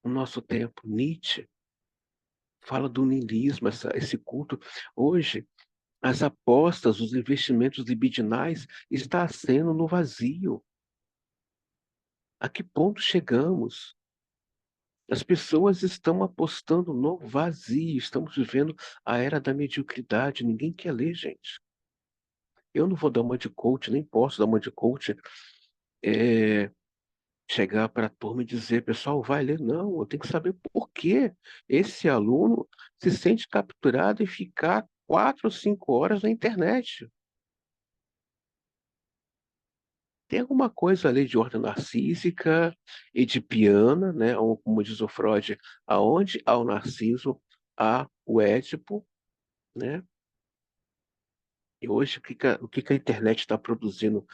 Speaker 1: o nosso tempo. Nietzsche fala do niilismo, esse culto. Hoje, as apostas, os investimentos libidinais está sendo no vazio. A que ponto chegamos? As pessoas estão apostando no vazio. Estamos vivendo a era da mediocridade. Ninguém quer ler, gente. Eu não vou dar uma de coach, nem posso dar uma de coach. É, chegar para a turma e dizer, pessoal, vai ler. Não, eu tenho que saber por que esse aluno se sente capturado e ficar 4 ou 5 horas na internet. Tem alguma coisa ali de ordem narcísica, edipiana, né? Ou, como diz o Freud, aonde há o Narciso, há o Édipo, né? E hoje o que que a internet está produzindo?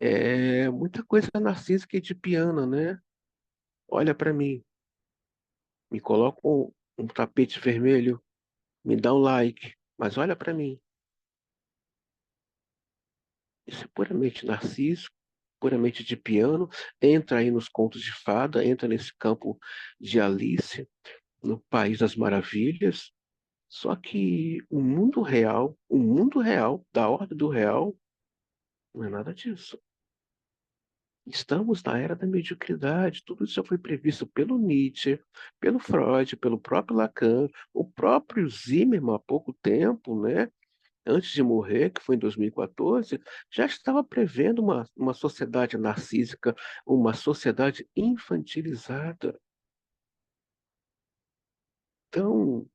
Speaker 1: É muita coisa narcísica e edipiana, né? Olha para mim, me coloca um tapete vermelho, me dá um like, mas olha para mim. Isso é puramente narciso, puramente de piano, entra aí nos contos de fada, entra nesse campo de Alice, no País das Maravilhas. Só que o mundo real, da ordem do real, não é nada disso. Estamos na era da mediocridade. Tudo isso já foi previsto pelo Nietzsche, pelo Freud, pelo próprio Lacan, o próprio Zimmermann há pouco tempo, né? Antes de morrer, que foi em 2014, já estava prevendo uma sociedade narcísica, uma sociedade infantilizada. Então,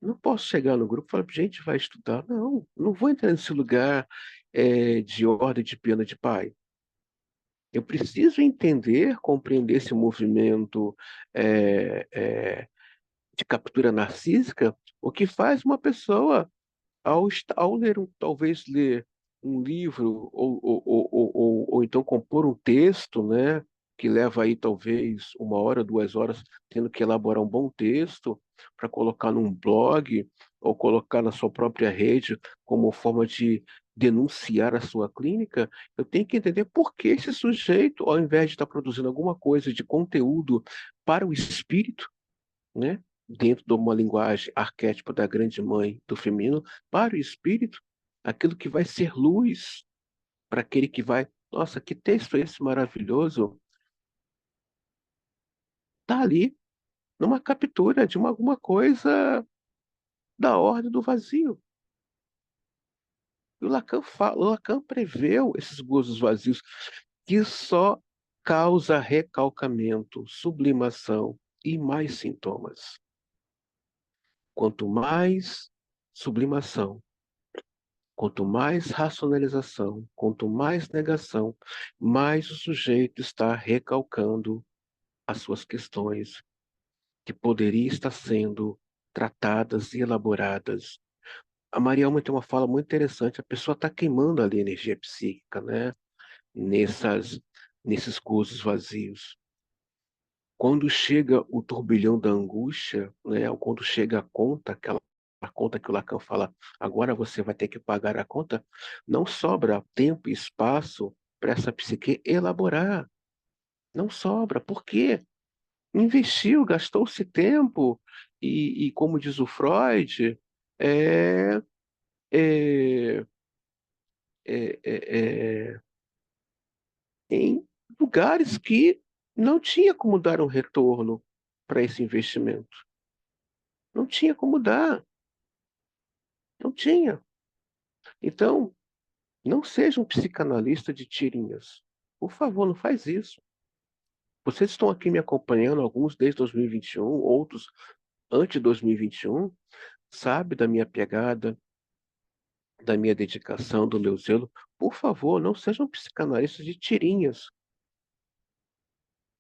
Speaker 1: não posso chegar no grupo e falar, gente, vai estudar. Não, não vou entrar nesse lugar de ordem de pena de pai. Eu preciso entender, compreender esse movimento eh, eh, de captura narcísica, o que faz uma pessoa ao ler talvez ler um livro ou então compor um texto, né, que leva aí talvez 1 hora, 2 horas, tendo que elaborar um bom texto para colocar num blog ou colocar na sua própria rede como forma de denunciar a sua clínica, eu tenho que entender por que esse sujeito, ao invés de estar produzindo alguma coisa de conteúdo para o espírito, né? Dentro de uma linguagem arquétipo da grande mãe do feminino, para o espírito, aquilo que vai ser luz para aquele que vai. Nossa, que texto é esse maravilhoso! Está ali, numa captura de alguma coisa da ordem do vazio. E o Lacan preveu esses gozos vazios que só causa recalcamento, sublimação e mais sintomas. Quanto mais sublimação, quanto mais racionalização, quanto mais negação, mais o sujeito está recalcando as suas questões que poderiam estar sendo tratadas e elaboradas. A Marielma tem uma fala muito interessante. A pessoa está queimando ali a energia psíquica, né? Nessas, nesses gozos vazios. Quando chega o turbilhão da angústia, né? Ou quando chega a conta, aquela a conta que o Lacan fala, agora você vai ter que pagar a conta, não sobra tempo e espaço para essa psique elaborar. Não sobra. Por quê? Investiu, gastou-se tempo, e como diz o Freud, é, é, é, em lugares que não tinha como dar um retorno para esse investimento. Não tinha como dar, não tinha. Então, não seja um psicanalista de tirinhas. Por favor, não faz isso. Vocês estão aqui me acompanhando, alguns desde 2021, outros antes de 2021, sabe da minha pegada, da minha dedicação, do meu zelo. Por favor, não sejam psicanalistas de tirinhas.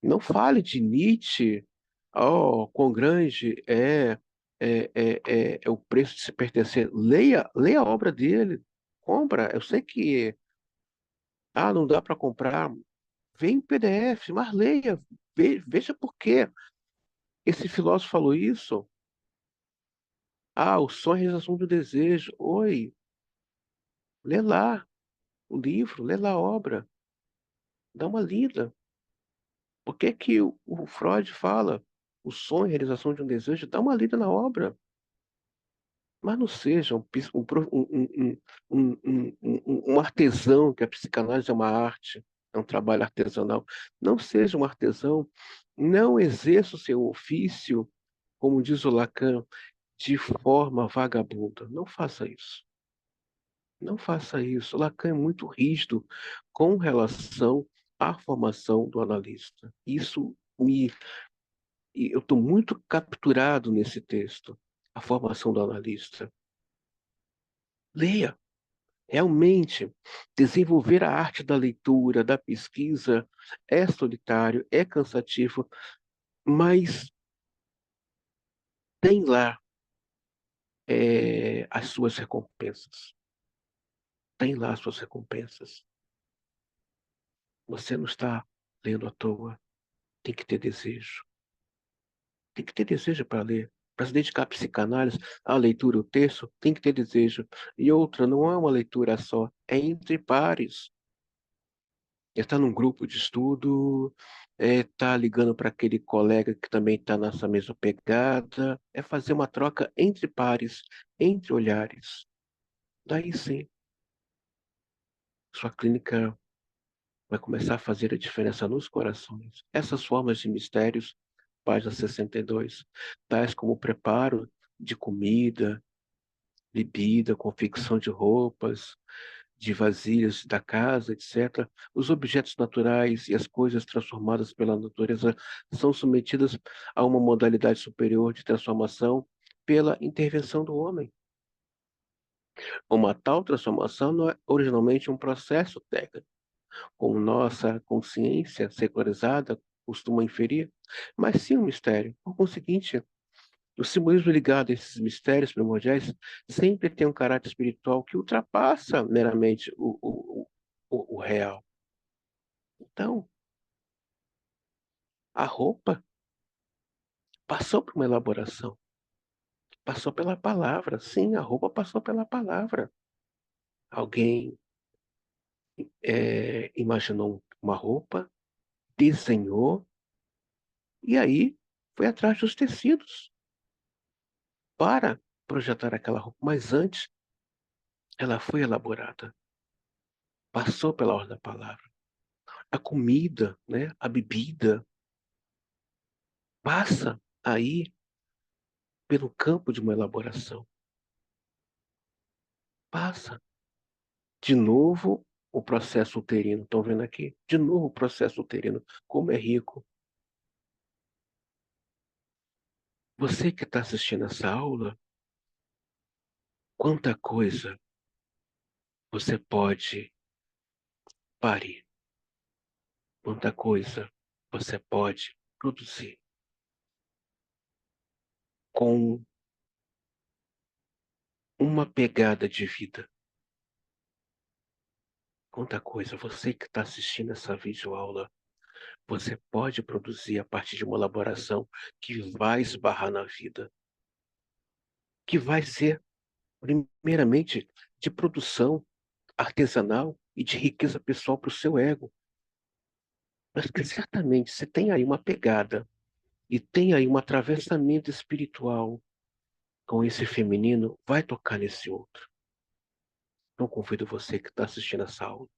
Speaker 1: Não fale de Nietzsche. Oh, quão grande é o preço de se pertencer. Leia a obra dele. Compra. Eu sei que não dá para comprar. Vem em PDF, mas leia. Veja por quê esse filósofo falou isso. O sonho é a realização do desejo. Oi, lê lá o livro, lê lá a obra. Dá uma lida. Por que que o Freud fala o sonho, a realização de um desejo? Dá uma lida na obra. Mas não seja um artesão, que a psicanálise é uma arte, é um trabalho artesanal. Não seja um artesão, não exerça o seu ofício, como diz o Lacan, de forma vagabunda. Não faça isso. Não faça isso. Lacan é muito rígido com relação à formação do analista. Eu estou muito capturado nesse texto, a formação do analista. Leia. Realmente, desenvolver a arte da leitura, da pesquisa, é solitário, é cansativo, mas tem lá as suas recompensas. Tem lá as suas recompensas. Você não está lendo à toa. Tem que ter desejo. Tem que ter desejo para ler. Para se dedicar à psicanálise, à leitura, o texto, tem que ter desejo. E outra, não é uma leitura só, é entre pares. Está num grupo de estudo, está ligando para aquele colega que também está nessa mesma pegada, é fazer uma troca entre pares, entre olhares. Daí sim, sua clínica vai começar a fazer a diferença nos corações. Essas formas de mistérios, página 62, tais como o preparo de comida, bebida, confecção de roupas, de vasilhas da casa, etc., os objetos naturais e as coisas transformadas pela natureza são submetidas a uma modalidade superior de transformação pela intervenção do homem. Uma tal transformação não é originalmente um processo técnico, como nossa consciência secularizada costuma inferir, mas sim um mistério. Por conseguinte, o simbolismo ligado a esses mistérios primordiais sempre tem um caráter espiritual que ultrapassa meramente o real. Então, a roupa passou por uma elaboração, passou pela palavra. Sim, a roupa passou pela palavra. Alguém imaginou uma roupa, desenhou, e aí foi atrás dos tecidos para projetar aquela roupa. Mas antes, ela foi elaborada, passou pela ordem da palavra. A comida, né, a bebida, passa aí pelo campo de uma elaboração. Passa. De novo, o processo uterino. Estão vendo aqui? De novo, o processo uterino. Como é rico. Você que está assistindo essa aula, quanta coisa você pode parir. Quanta coisa você pode produzir com uma pegada de vida. Quanta coisa você que está assistindo essa videoaula, você pode produzir a partir de uma elaboração que vai esbarrar na vida, que vai ser, primeiramente, de produção artesanal e de riqueza pessoal para o seu ego. Mas que certamente você tem aí uma pegada e tem aí um atravessamento espiritual com esse feminino, vai tocar nesse outro. Então convido você que está assistindo essa aula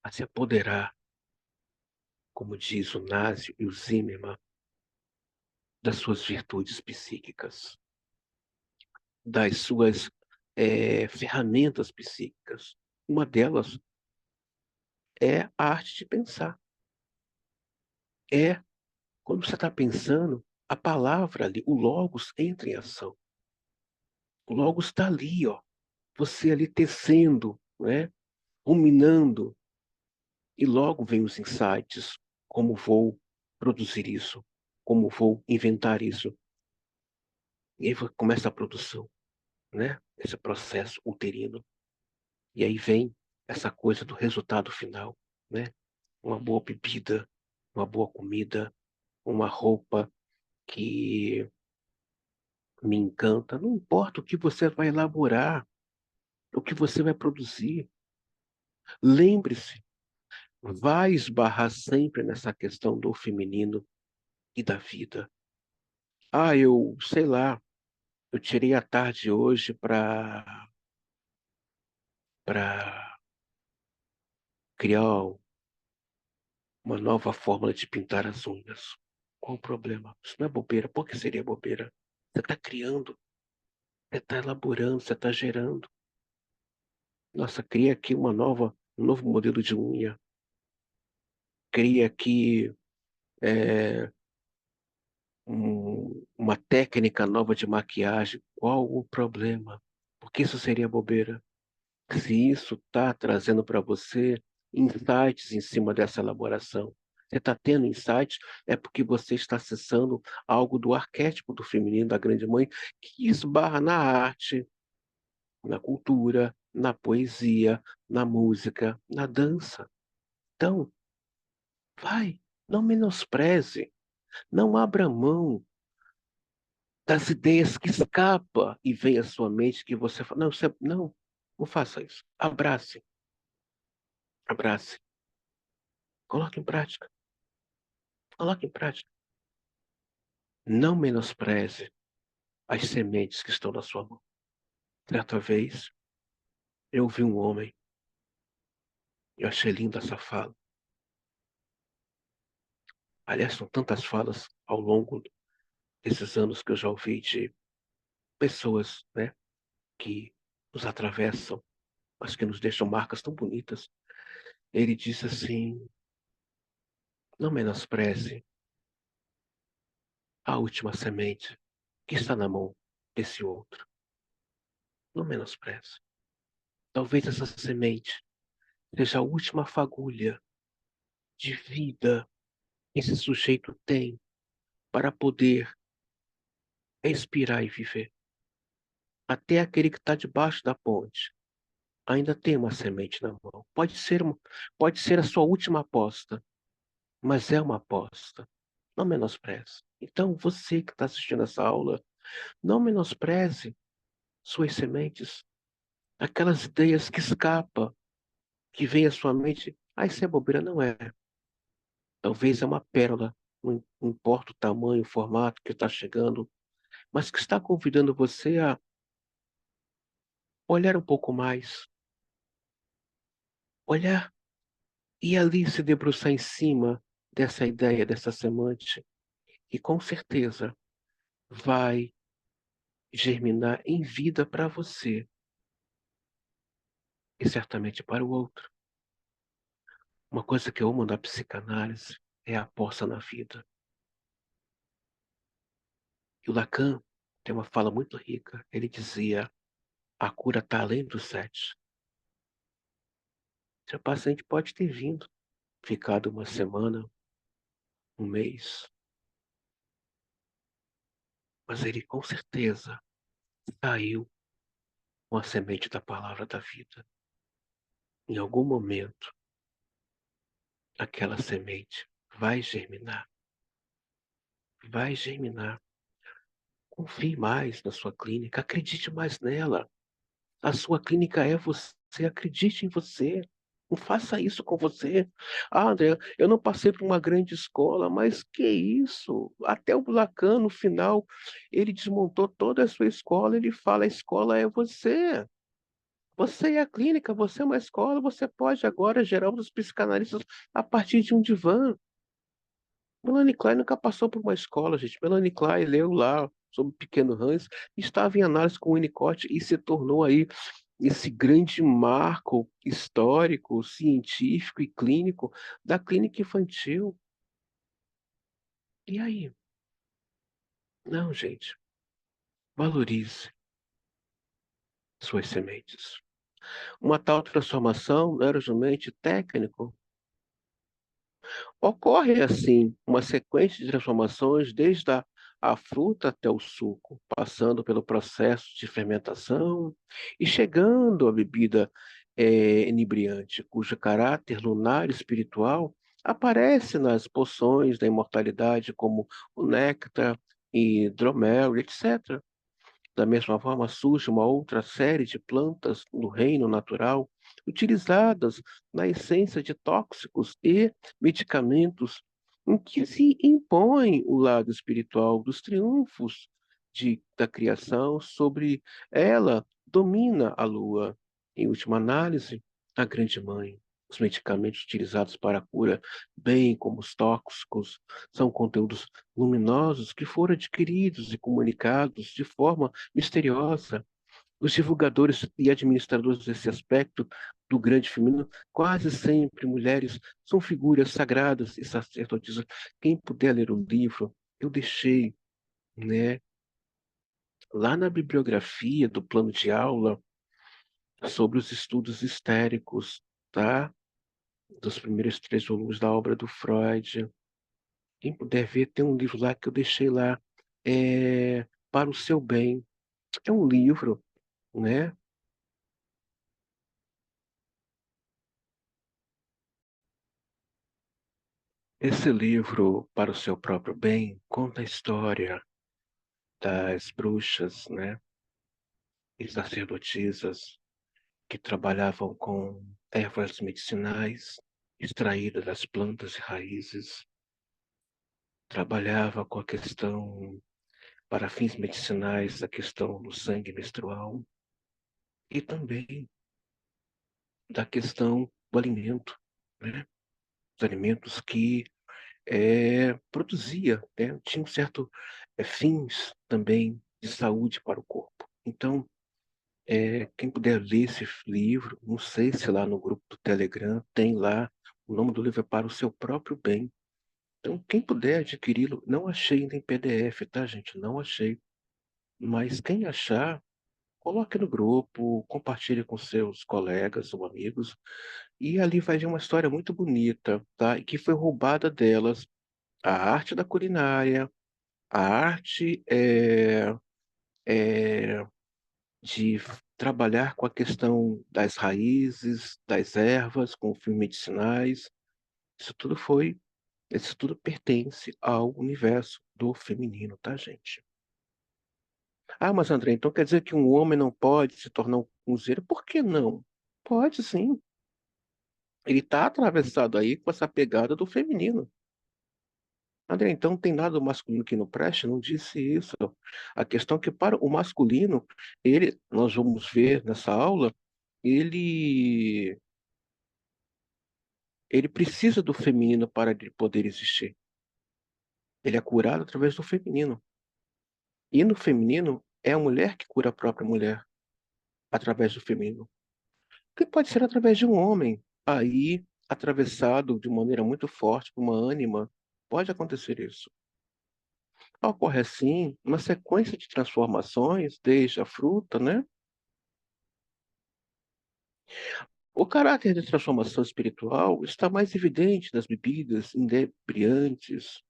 Speaker 1: a se apoderar, como diz o Nasio e o Zimmermann, das suas virtudes psíquicas, das suas ferramentas psíquicas. Uma delas é a arte de pensar. É quando você está pensando, a palavra ali, o logos entra em ação. O logos está ali, ó. Você ali tecendo, né? Ruminando, e logo vem os insights. Como vou produzir isso? Como vou inventar isso? E aí começa a produção, né? Esse processo uterino. E aí vem essa coisa do resultado final, né? Uma boa bebida, uma boa comida, uma roupa que me encanta. Não importa o que você vai elaborar, o que você vai produzir. Lembre-se, vai esbarrar sempre nessa questão do feminino e da vida. Ah, eu sei lá, eu tirei a tarde hoje para criar uma nova fórmula de pintar as unhas. Qual o problema? Isso não é bobeira. Por que seria bobeira? Você está criando, você está elaborando, você está gerando. Nossa, cria aqui um novo modelo de unha. Cria aqui é, uma técnica nova de maquiagem. Qual o problema? Por que isso seria bobeira? Se isso está trazendo para você insights em cima dessa elaboração. Você está tendo insights, é porque você está acessando algo do arquétipo do feminino, da grande mãe, que esbarra na arte, na cultura, na poesia, na música, na dança. Então, vai, não menospreze, não abra mão das ideias que escapa e vem à sua mente que você fala, não, não faça isso. Abrace, abrace, coloque em prática, coloque em prática. Não menospreze as sementes que estão na sua mão. Certa vez, eu vi um homem, eu achei linda essa fala. Aliás, são tantas falas ao longo desses anos que eu já ouvi de pessoas, né, que nos atravessam, mas que nos deixam marcas tão bonitas. Ele disse assim: não menospreze a última semente que está na mão desse outro. Não menospreze. Talvez essa semente seja a última fagulha de vida que esse sujeito tem para poder respirar e viver. Até aquele que está debaixo da ponte ainda tem uma semente na mão. Pode ser a sua última aposta, mas é uma aposta. Não menospreze. Então, você que está assistindo essa aula, não menospreze suas sementes, aquelas ideias que escapam, que vem à sua mente. Ah, isso é bobeira, não é. Talvez é uma pérola, não importa o tamanho, o formato que está chegando, mas que está convidando você a olhar um pouco mais, olhar e ali se debruçar em cima dessa ideia, dessa semente, que com certeza vai germinar em vida para você e certamente para o outro. Uma coisa que eu amo na psicanálise é a aposta na vida. E o Lacan tem uma fala muito rica. Ele dizia: a cura está além dos sete. Seu paciente pode ter vindo, ficado uma semana, um mês, mas ele com certeza saiu com a semente da palavra da vida. Em algum momento, aquela semente vai germinar, vai germinar. Confie mais na sua clínica, acredite mais nela. A sua clínica é você, acredite em você. Não faça isso com você. Ah, André, eu não passei por uma grande escola, mas que isso? Até o Lacan, no final, ele desmontou toda a sua escola, ele fala, a escola é você. Você é a clínica, você é uma escola, você pode agora gerar os psicanalistas a partir de um divã. Melanie Klein nunca passou por uma escola, gente. Melanie Klein leu lá sobre o Pequeno Hans, estava em análise com o Winnicott e se tornou aí esse grande marco histórico, científico e clínico da clínica infantil. E aí? Não, gente. Valorize suas sementes. Uma tal transformação neurogenuinamente técnico ocorre assim uma sequência de transformações desde a fruta até o suco, passando pelo processo de fermentação e chegando à bebida inebriante, cujo caráter lunar e espiritual aparece nas poções da imortalidade, como o néctar e hidromel, etc. Da mesma forma, surge uma outra série de plantas no reino natural, utilizadas na essência de tóxicos e medicamentos, em que se impõe o lado espiritual dos triunfos da criação sobre ela, domina a lua. Em última análise, a grande mãe. Os medicamentos utilizados para a cura, bem como os tóxicos, são conteúdos luminosos que foram adquiridos e comunicados de forma misteriosa. Os divulgadores e administradores desse aspecto do grande feminino, quase sempre mulheres, são figuras sagradas e sacerdotisas. Quem puder ler o livro, eu deixei, né, lá na bibliografia do plano de aula sobre os estudos histéricos, tá? Dos primeiros 3 volumes da obra do Freud. Quem puder ver, tem um livro lá que eu deixei lá, Para o Seu Bem. É um livro, né? Esse livro, Para o Seu Próprio Bem, conta a história das bruxas, né? E sacerdotisas que trabalhavam com ervas medicinais extraídas das plantas e raízes, trabalhava com a questão, para fins medicinais, a questão do sangue menstrual e também da questão do alimento, né? Os alimentos que produzia, né? Tinha um certo fins também de saúde para o corpo. Então, quem puder ler esse livro, não sei se lá no grupo do Telegram tem lá, o nome do livro é Para o Seu Próprio Bem. Então, quem puder adquiri-lo, não achei ainda em PDF, tá, gente? Não achei. Mas quem achar, coloque no grupo, compartilhe com seus colegas ou amigos, e ali vai ver uma história muito bonita, tá? E que foi roubada delas a arte da culinária, a arte é, de trabalhar com a questão das raízes, das ervas, com fins medicinais. Isso tudo foi, isso tudo pertence ao universo do feminino, tá, gente? Ah, mas André, então quer dizer que um homem não pode se tornar um cozinheiro? Por que não? Pode sim. Ele está atravessado aí com essa pegada do feminino. André, então não tem nada do masculino que não preste? Não disse isso. A questão é que para o masculino, nós vamos ver nessa aula, ele, ele precisa do feminino para ele poder existir. Ele é curado através do feminino. E no feminino, é a mulher que cura a própria mulher, através do feminino. Que pode ser através de um homem, aí atravessado de maneira muito forte por uma ânima. Pode acontecer isso. Ocorre assim uma sequência de transformações, desde a fruta, né? O caráter de transformação espiritual está mais evidente nas bebidas inebriantes,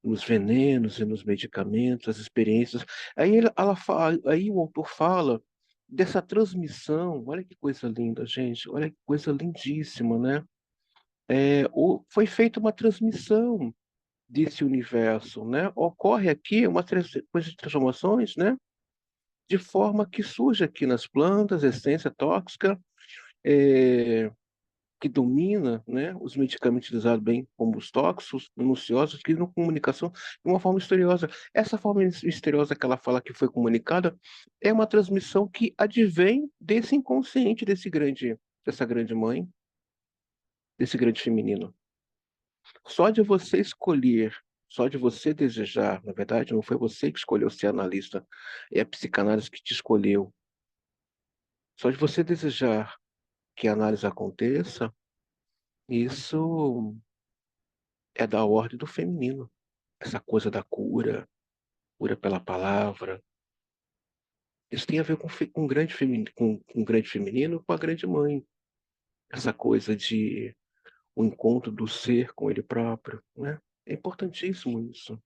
Speaker 1: nos venenos e nos medicamentos, as experiências. Aí o autor fala dessa transmissão. Olha que coisa linda, gente. Olha que coisa lindíssima, né? Foi feita uma transmissão desse universo, né? Ocorre aqui uma sequência de transformações, né? De forma que surge aqui nas plantas essência tóxica, é, que domina, né, os medicamentos utilizados bem como os tóxicos, minuciosos, que na comunicação de uma forma misteriosa. Essa forma misteriosa que ela fala que foi comunicada é uma transmissão que advém desse inconsciente dessa grande mãe, desse grande feminino. Só de você escolher, só de você desejar, na verdade, não foi você que escolheu ser analista, é a psicanálise que te escolheu. Só de você desejar que a análise aconteça, isso é da ordem do feminino. Essa coisa da cura, cura pela palavra. Isso tem a ver com grande feminino, com grande feminino, com a grande mãe. Essa coisa de o encontro do ser com ele próprio, né? É importantíssimo isso.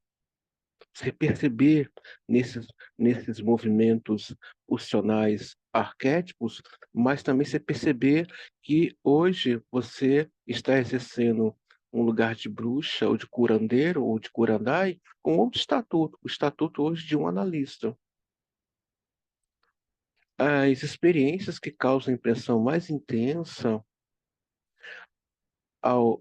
Speaker 1: Você perceber nesses movimentos pulsionais arquétipos, mas também você perceber que hoje você está exercendo um lugar de bruxa, ou de curandeiro, ou de curandai, com outro estatuto, o estatuto hoje de um analista. As experiências que causam impressão mais intensa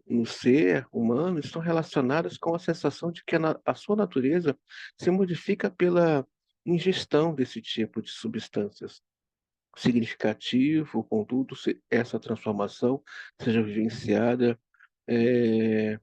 Speaker 1: no ser humano estão relacionadas com a sensação de que a sua natureza se modifica pela ingestão desse tipo de substâncias. Significativo, contudo, se essa transformação seja vivenciada eh,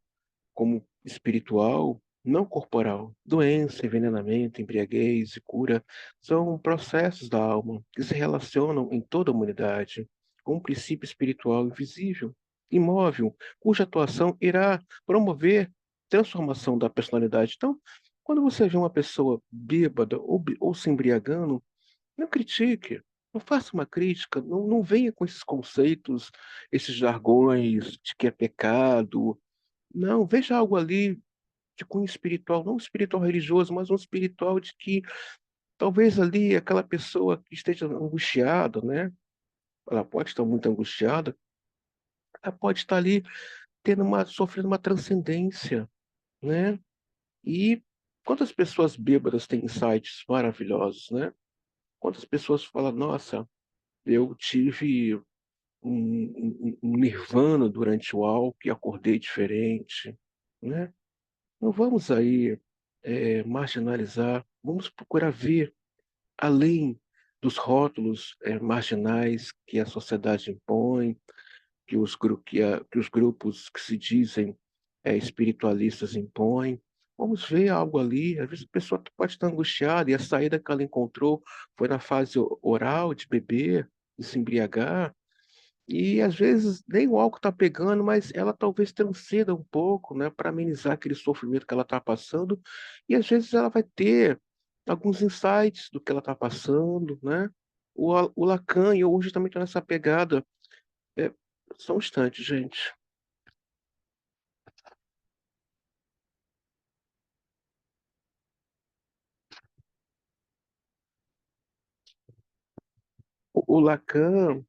Speaker 1: como espiritual, não corporal. Doença, envenenamento, embriaguez e cura são processos da alma que se relacionam em toda a humanidade com um princípio espiritual invisível, imóvel, cuja atuação irá promover transformação da personalidade. Então, quando você vê uma pessoa bêbada ou se embriagando, não critique, não faça uma crítica, não venha com esses conceitos, esses jargões de que é pecado. Não, veja algo ali de cunho espiritual, não espiritual religioso, mas um espiritual de que talvez ali aquela pessoa que esteja angustiada, né? Ela pode estar muito angustiada, ela pode estar ali sofrendo uma transcendência, né? E quantas pessoas bêbadas têm insights maravilhosos, né? Quantas pessoas falam, nossa, eu tive um nirvana durante o álcool e acordei diferente, né? Não vamos aí marginalizar, vamos procurar ver além dos rótulos marginais que a sociedade impõe, que os grupos que se dizem espiritualistas impõem. Vamos ver algo ali. Às vezes a pessoa pode estar angustiada e a saída que ela encontrou foi na fase oral, de beber, de se embriagar. E às vezes nem o álcool está pegando, mas ela talvez transcenda um pouco, né, para amenizar aquele sofrimento que ela está passando. E às vezes ela vai ter alguns insights do que ela está passando, né? O Lacan, e eu hoje também estou nessa pegada. É, só um instante, gente. O Lacan,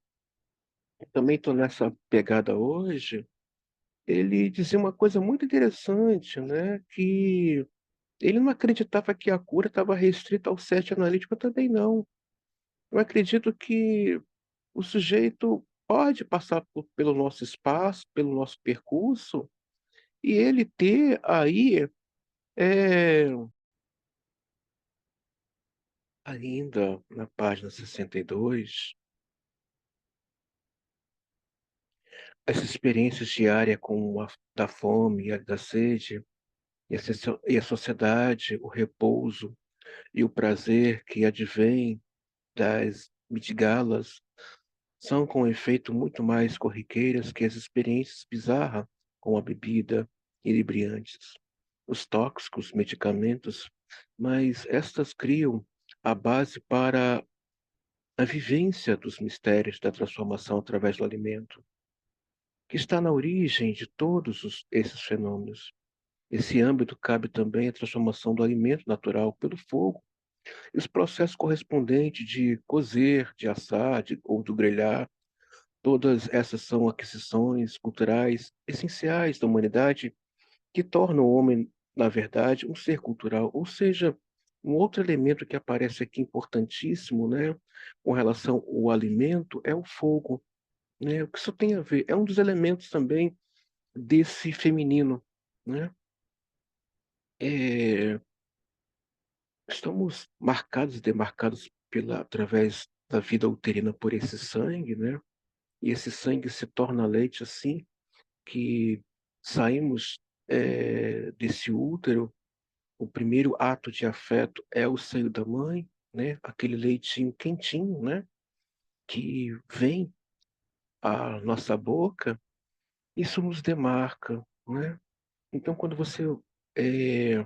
Speaker 1: também estou nessa pegada hoje. Ele dizia uma coisa muito interessante, né? Que ele não acreditava que a cura estava restrita ao set analítico, eu também não. Eu acredito que o sujeito pode passar pelo nosso espaço, pelo nosso percurso, e ele ter aí, é, ainda na página 62, essa experiência diária da fome e da sede, e a sociedade, o repouso e o prazer que advém das midigalas são, com efeito, muito mais corriqueiras que as experiências bizarras com a bebida, inebriantes, os tóxicos, medicamentos, mas estas criam a base para a vivência dos mistérios da transformação através do alimento, que está na origem de esses fenômenos. Esse âmbito cabe também a transformação do alimento natural pelo fogo e os processos correspondentes de cozer, de assar, ou do grelhar. Todas essas são aquisições culturais essenciais da humanidade que tornam o homem, na verdade, um ser cultural. Ou seja, um outro elemento que aparece aqui importantíssimo, né, com relação ao alimento, é o fogo, né? O que isso tem a ver? É um dos elementos também desse feminino, né? É, estamos marcados e demarcados através da vida uterina por esse sangue, né? E esse sangue se torna leite assim que saímos desse útero. O primeiro ato de afeto é o seio da mãe, né? Aquele leitinho quentinho, né? Que vem à nossa boca, isso nos demarca, né? Então, quando você é,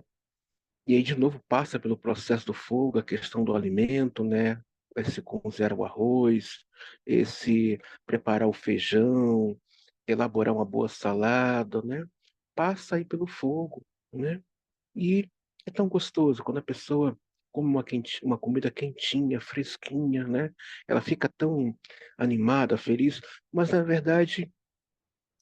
Speaker 1: e aí, de novo, passa pelo processo do fogo, a questão do alimento, né? Esse cozinhar o arroz, esse preparar o feijão, elaborar uma boa salada, né? Passa aí pelo fogo, né? E é tão gostoso quando a pessoa come uma comida quentinha, fresquinha, né? Ela fica tão animada, feliz, mas na verdade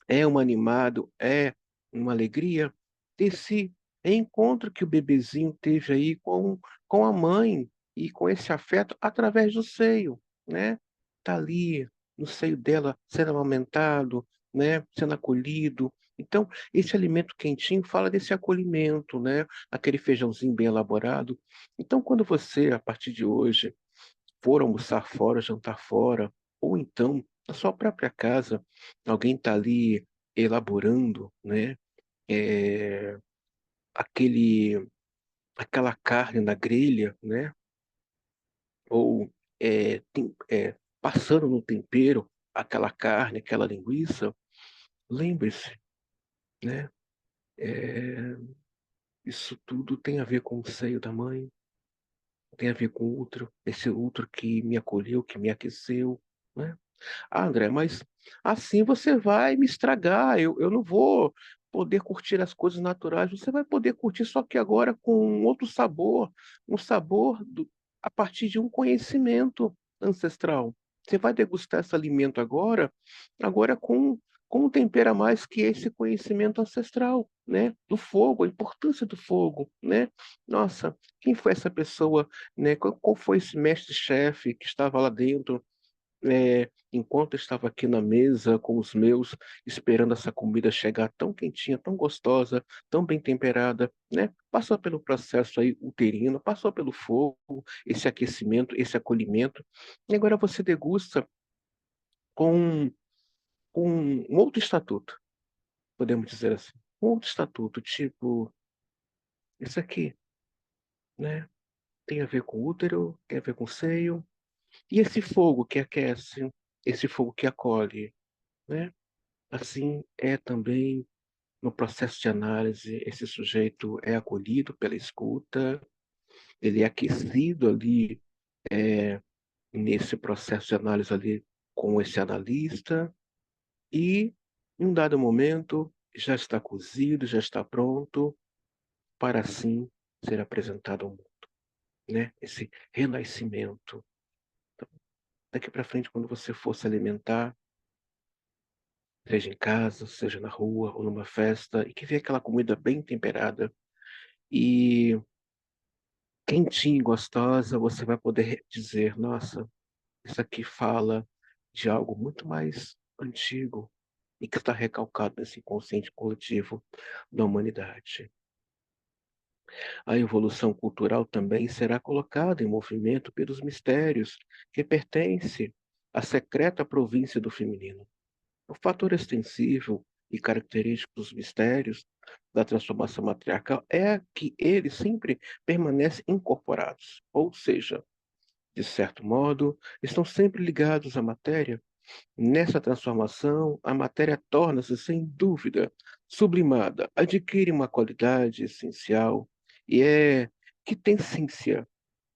Speaker 1: é um animado, é uma alegria desse encontro que o bebezinho teve aí com a mãe e com esse afeto através do seio. né? Tá ali no seio dela, sendo amamentado, né? Sendo acolhido. Então, esse alimento quentinho fala desse acolhimento, né? Aquele feijãozinho bem elaborado. Então, quando você, a partir de hoje, for almoçar fora, jantar fora, ou então na sua própria casa, alguém está ali elaborando, né? eh, aquele, aquela carne na grelha, né? Ou passando no tempero aquela carne, aquela linguiça, lembre-se, né? eh, isso tudo tem a ver com o seio da mãe, tem a ver com o útero, esse útero que me acolheu, que me aqueceu, né? Ah, André, mas assim você vai me estragar, eu não vou poder curtir as coisas naturais, você vai poder curtir, só que agora com um outro sabor, um sabor a partir de um conhecimento ancestral. Você vai degustar esse alimento agora com um tempero a mais que esse conhecimento ancestral, né? Do fogo, a importância do fogo, né? Nossa, quem foi essa pessoa, né? Qual foi esse mestre-chefe que estava lá dentro, enquanto eu estava aqui na mesa com os meus, esperando essa comida chegar tão quentinha, tão gostosa, tão bem temperada, né? Passou pelo processo aí uterino, passou pelo fogo, esse aquecimento, esse acolhimento, e agora você degusta com, com um outro estatuto, podemos dizer assim. Um outro estatuto, tipo, isso aqui, né? Tem a ver com o útero, tem a ver com o seio, e esse fogo que aquece, esse fogo que acolhe, né? Assim é também no processo de análise, esse sujeito é acolhido pela escuta, ele é aquecido ali, nesse processo de análise ali com esse analista, e em um dado momento já está cozido, já está pronto para assim ser apresentado ao mundo, né? Esse renascimento. Então, daqui para frente, quando você for se alimentar, seja em casa, seja na rua ou numa festa, e que vê aquela comida bem temperada e quentinha e gostosa, você vai poder dizer: "Nossa, isso aqui fala de algo muito mais antigo e que está recalcado nesse inconsciente coletivo da humanidade". A evolução cultural também será colocada em movimento pelos mistérios que pertence à secreta província do feminino. O fator extensível e característico dos mistérios da transformação matriarcal é que eles sempre permanecem incorporados, ou seja, de certo modo, estão sempre ligados à matéria. Nessa transformação, a matéria torna-se, sem dúvida, sublimada, adquire uma qualidade essencial e é quintessência,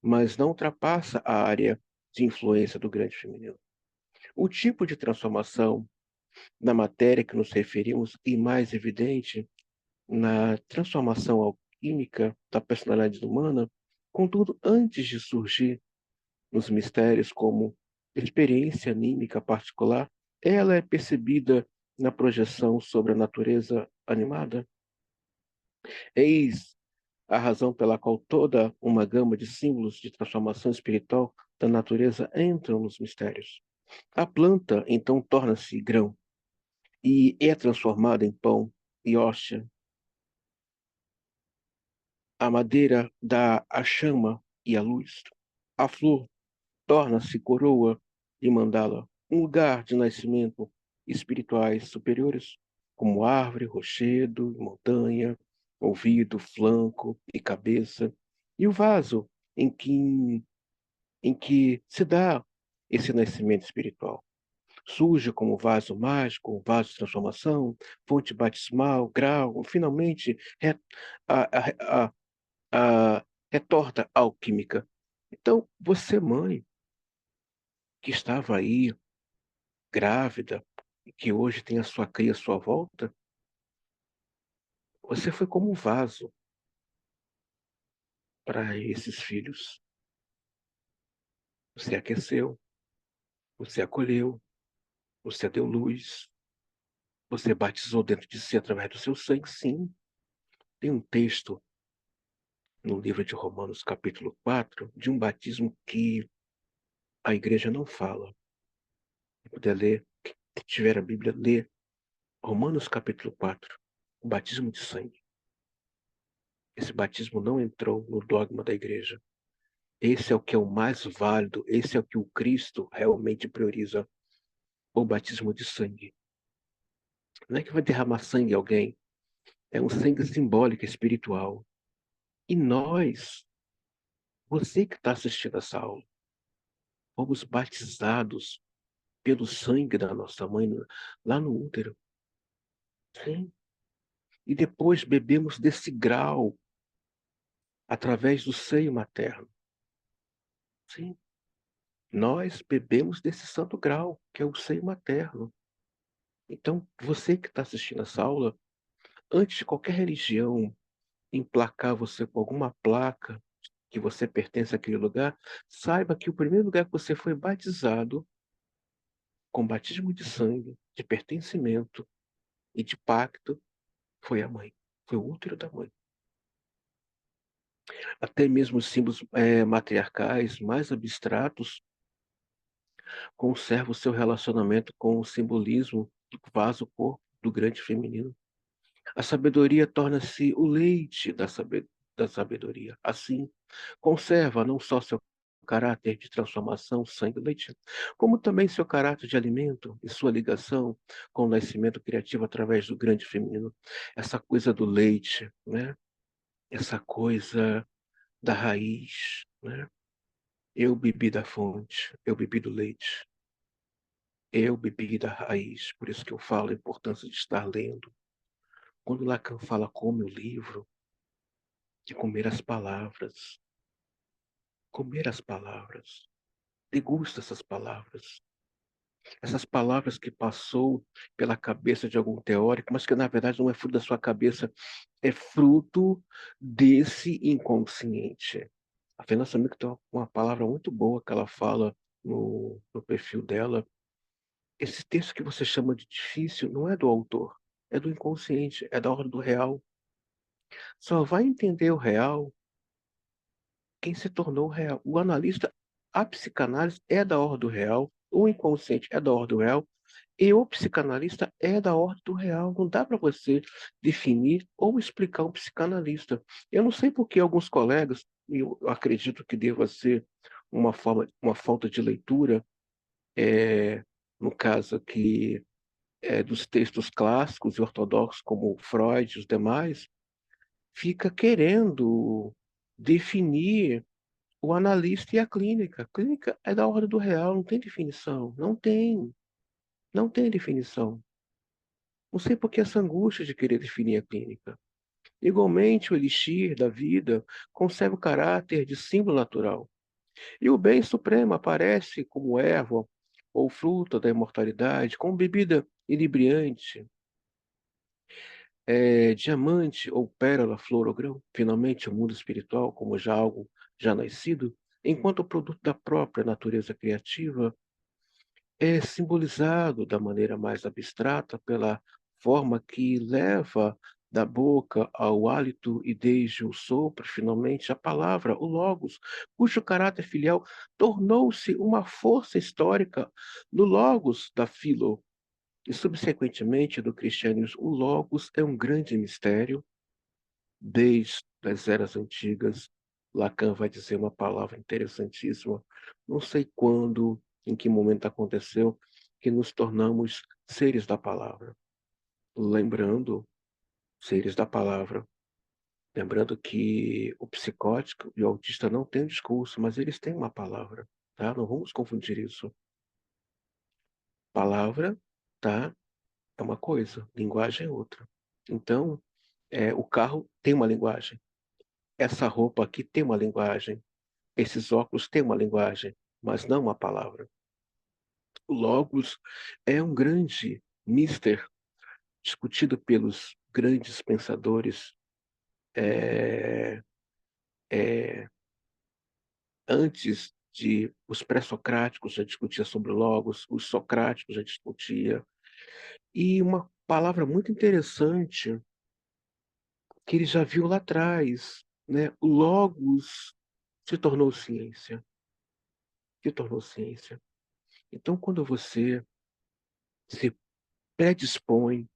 Speaker 1: mas não ultrapassa a área de influência do grande feminino. O tipo de transformação na matéria que nos referimos e mais evidente na transformação alquímica da personalidade humana, contudo, antes de surgir nos mistérios como experiência anímica particular, ela é percebida na projeção sobre a natureza animada. Eis a razão pela qual toda uma gama de símbolos de transformação espiritual da natureza entram nos mistérios. A planta, então, torna-se grão e é transformada em pão e hóstia. A madeira dá a chama e a luz. A flor torna-se coroa e mandala, um lugar de nascimento espirituais superiores, como árvore, rochedo, montanha, ouvido, flanco e cabeça, e o vaso em que se dá esse nascimento espiritual. Surge como vaso mágico, vaso de transformação, fonte batismal, grau, finalmente a, a, a retorta alquímica. Então, você, mãe, que estava aí grávida, e que hoje tem a sua cria à sua volta, você foi como um vaso para esses filhos. Você aqueceu, você acolheu, você deu luz, você batizou dentro de si através do seu sangue, sim. Tem um texto no livro de Romanos, capítulo 4, de um batismo que A igreja não fala. Se puder ler, quem tiver a Bíblia, lê Romanos capítulo 4, o batismo de sangue. Esse batismo não entrou no dogma da igreja. Esse é o que é o mais válido, esse é o que o Cristo realmente prioriza, o batismo de sangue. Não é que vai derramar sangue em alguém, é um sangue simbólico, espiritual. E nós, você que está assistindo essa aula, fomos batizados pelo sangue da nossa mãe lá no útero. Sim. E depois bebemos desse grau através do seio materno. Sim. Nós bebemos desse santo grau, que é o seio materno. Então, você que está assistindo essa aula, antes de qualquer religião emplacar você com alguma placa que você pertence àquele lugar, saiba que o primeiro lugar que você foi batizado, com batismo de sangue, de pertencimento e de pacto, foi a mãe. Foi o útero da mãe. Até mesmo os símbolos matriarcais mais abstratos conservam o seu relacionamento com o simbolismo do vaso-corpo do grande feminino. A sabedoria torna-se o leite da sabedoria. Assim, conserva não só seu caráter de transformação, sangue leite, como também seu caráter de alimento e sua ligação com o nascimento criativo através do grande feminino. Essa coisa do leite, né? Essa coisa da raiz, né? Eu bebi da fonte, eu bebi do leite, eu bebi da raiz. Por isso que eu falo a importância de estar lendo. Quando Lacan fala come o livro, de comer as palavras, degusta essas palavras que passou pela cabeça de algum teórico, mas que na verdade não é fruto da sua cabeça, é fruto desse inconsciente. A Fernanda Samir tem uma palavra muito boa que ela fala no perfil dela. Esse texto que você chama de difícil não é do autor, é do inconsciente, é da ordem do real. Só vai entender o real quem se tornou real. O analista, a psicanálise é da ordem do real, o inconsciente é da ordem do real, e o psicanalista é da ordem do real. Não dá para você definir ou explicar um psicanalista. Eu não sei por que alguns colegas, e eu acredito que deva ser uma falta de leitura, no caso aqui, dos textos clássicos e ortodoxos, como Freud e os demais, fica querendo definir o analista e a clínica. A clínica é da ordem do real, não tem definição. Não tem definição. Não sei por que essa angústia de querer definir a clínica. Igualmente, o elixir da vida conserva o caráter de símbolo natural. E o bem supremo aparece como erva ou fruta da imortalidade, como bebida inebriante, diamante ou pérola, flor ou grão. Finalmente, o mundo espiritual, como já algo já nascido, enquanto produto da própria natureza criativa, é simbolizado da maneira mais abstrata pela forma que leva da boca ao hálito e desde o sopro, finalmente, a palavra, o Logos, cujo caráter filial tornou-se uma força histórica no Logos da Filo e, subsequentemente, do cristianismo. O Logos é um grande mistério desde as eras antigas. Lacan vai dizer uma palavra interessantíssima. Não sei quando, em que momento aconteceu, que nos tornamos seres da palavra. Lembrando, seres da palavra. Lembrando que o psicótico e o autista não têm discurso, mas eles têm uma palavra, tá? Não vamos confundir isso. Palavra, tá? É uma coisa, linguagem é outra. Então, o carro tem uma linguagem. Essa roupa aqui tem uma linguagem. Esses óculos têm uma linguagem, mas não uma palavra. O Logos é um grande mister discutido pelos grandes pensadores é, é, antes de os pré-socráticos já discutiam sobre o Logos, os socráticos já discutiam. E uma palavra muito interessante que ele já viu lá atrás, né? O Logos se tornou ciência. se tornou ciência. Então, quando você se predispõe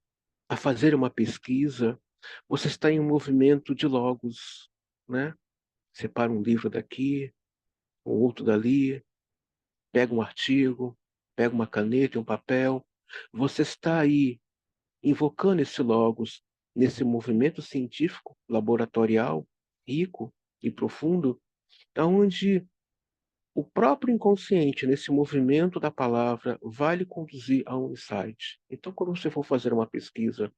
Speaker 1: a fazer uma pesquisa, você está em um movimento de logos, né? Separa um livro daqui, um outro dali, pega um artigo, pega uma caneta e um papel. Você está aí invocando esse logos nesse movimento científico, laboratorial, rico e profundo, onde o próprio inconsciente, nesse movimento da palavra, vai lhe conduzir a um insight. Então, quando você for fazer uma pesquisa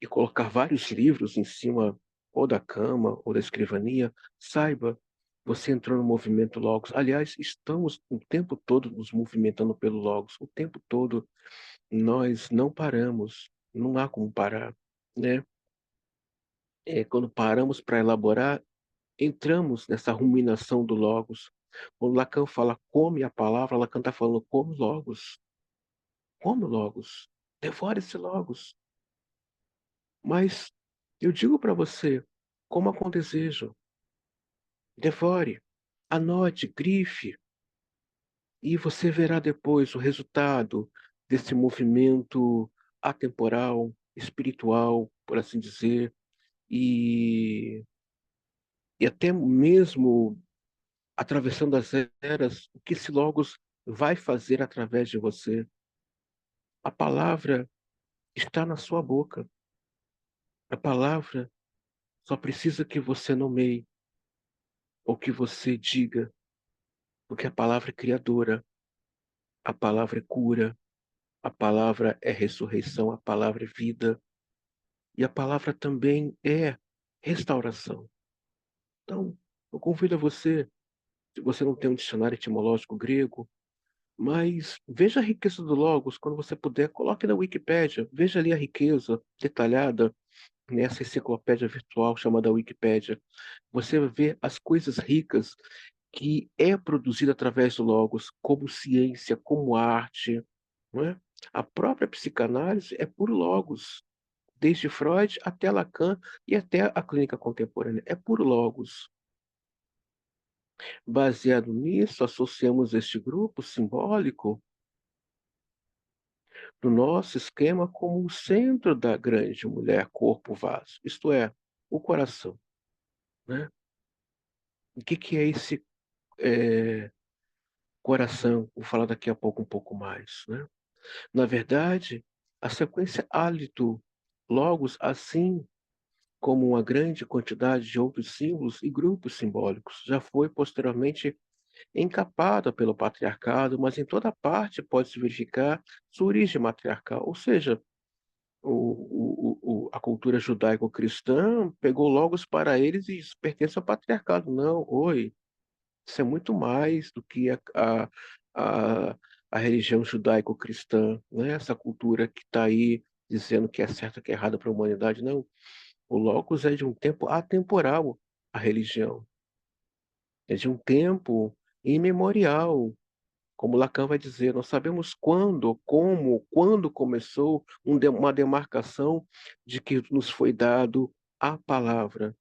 Speaker 1: e colocar vários livros em cima ou da cama ou da escrivania, saiba, você entrou no movimento Logos. Aliás, estamos o tempo todo nos movimentando pelo Logos. O tempo todo nós não paramos. Não há como parar, né? Quando paramos para elaborar, entramos nessa ruminação do Logos. Quando Lacan fala come a palavra, Lacan está falando come Logos. Come Logos. Devore esse Logos. Mas eu digo para você, coma com desejo, devore, anote, grife, e você verá depois o resultado desse movimento atemporal, espiritual, por assim dizer, e, e até mesmo atravessando as eras, o que esse Logos vai fazer através de você. A palavra está na sua boca. A palavra só precisa que você nomeie ou que você diga, porque a palavra é criadora, a palavra é cura, a palavra é ressurreição, a palavra é vida e a palavra também é restauração. Então, eu convido a você, se você não tem um dicionário etimológico grego, mas veja a riqueza do Logos, quando você puder, coloque na Wikipédia, veja ali a riqueza detalhada nessa enciclopédia virtual chamada Wikipédia. Você vai ver as coisas ricas que é produzida através do Logos, como ciência, como arte, não é? A própria psicanálise é puro Logos, desde Freud até Lacan e até a clínica contemporânea, é puro Logos. Baseado nisso, associamos este grupo simbólico do nosso esquema como o centro da grande mulher corpo-vaso, isto é, o coração, né? O que é esse coração? Vou falar daqui a pouco um pouco mais, né? Na verdade, a sequência hálito, logos, assim como uma grande quantidade de outros símbolos e grupos simbólicos, já foi posteriormente encapada pelo patriarcado, mas em toda parte pode-se verificar sua origem matriarcal, ou seja, a cultura judaico-cristã pegou logos para eles e isso pertence ao patriarcado. Não, oi, isso é muito mais do que a, a religião judaico-cristã, né? Essa cultura que está aí dizendo que é certo, que é errado para a humanidade. Não, o Logos é de um tempo atemporal, a religião. É de um tempo imemorial. Como Lacan vai dizer, nós sabemos quando, como, quando começou uma demarcação de que nos foi dado a palavra,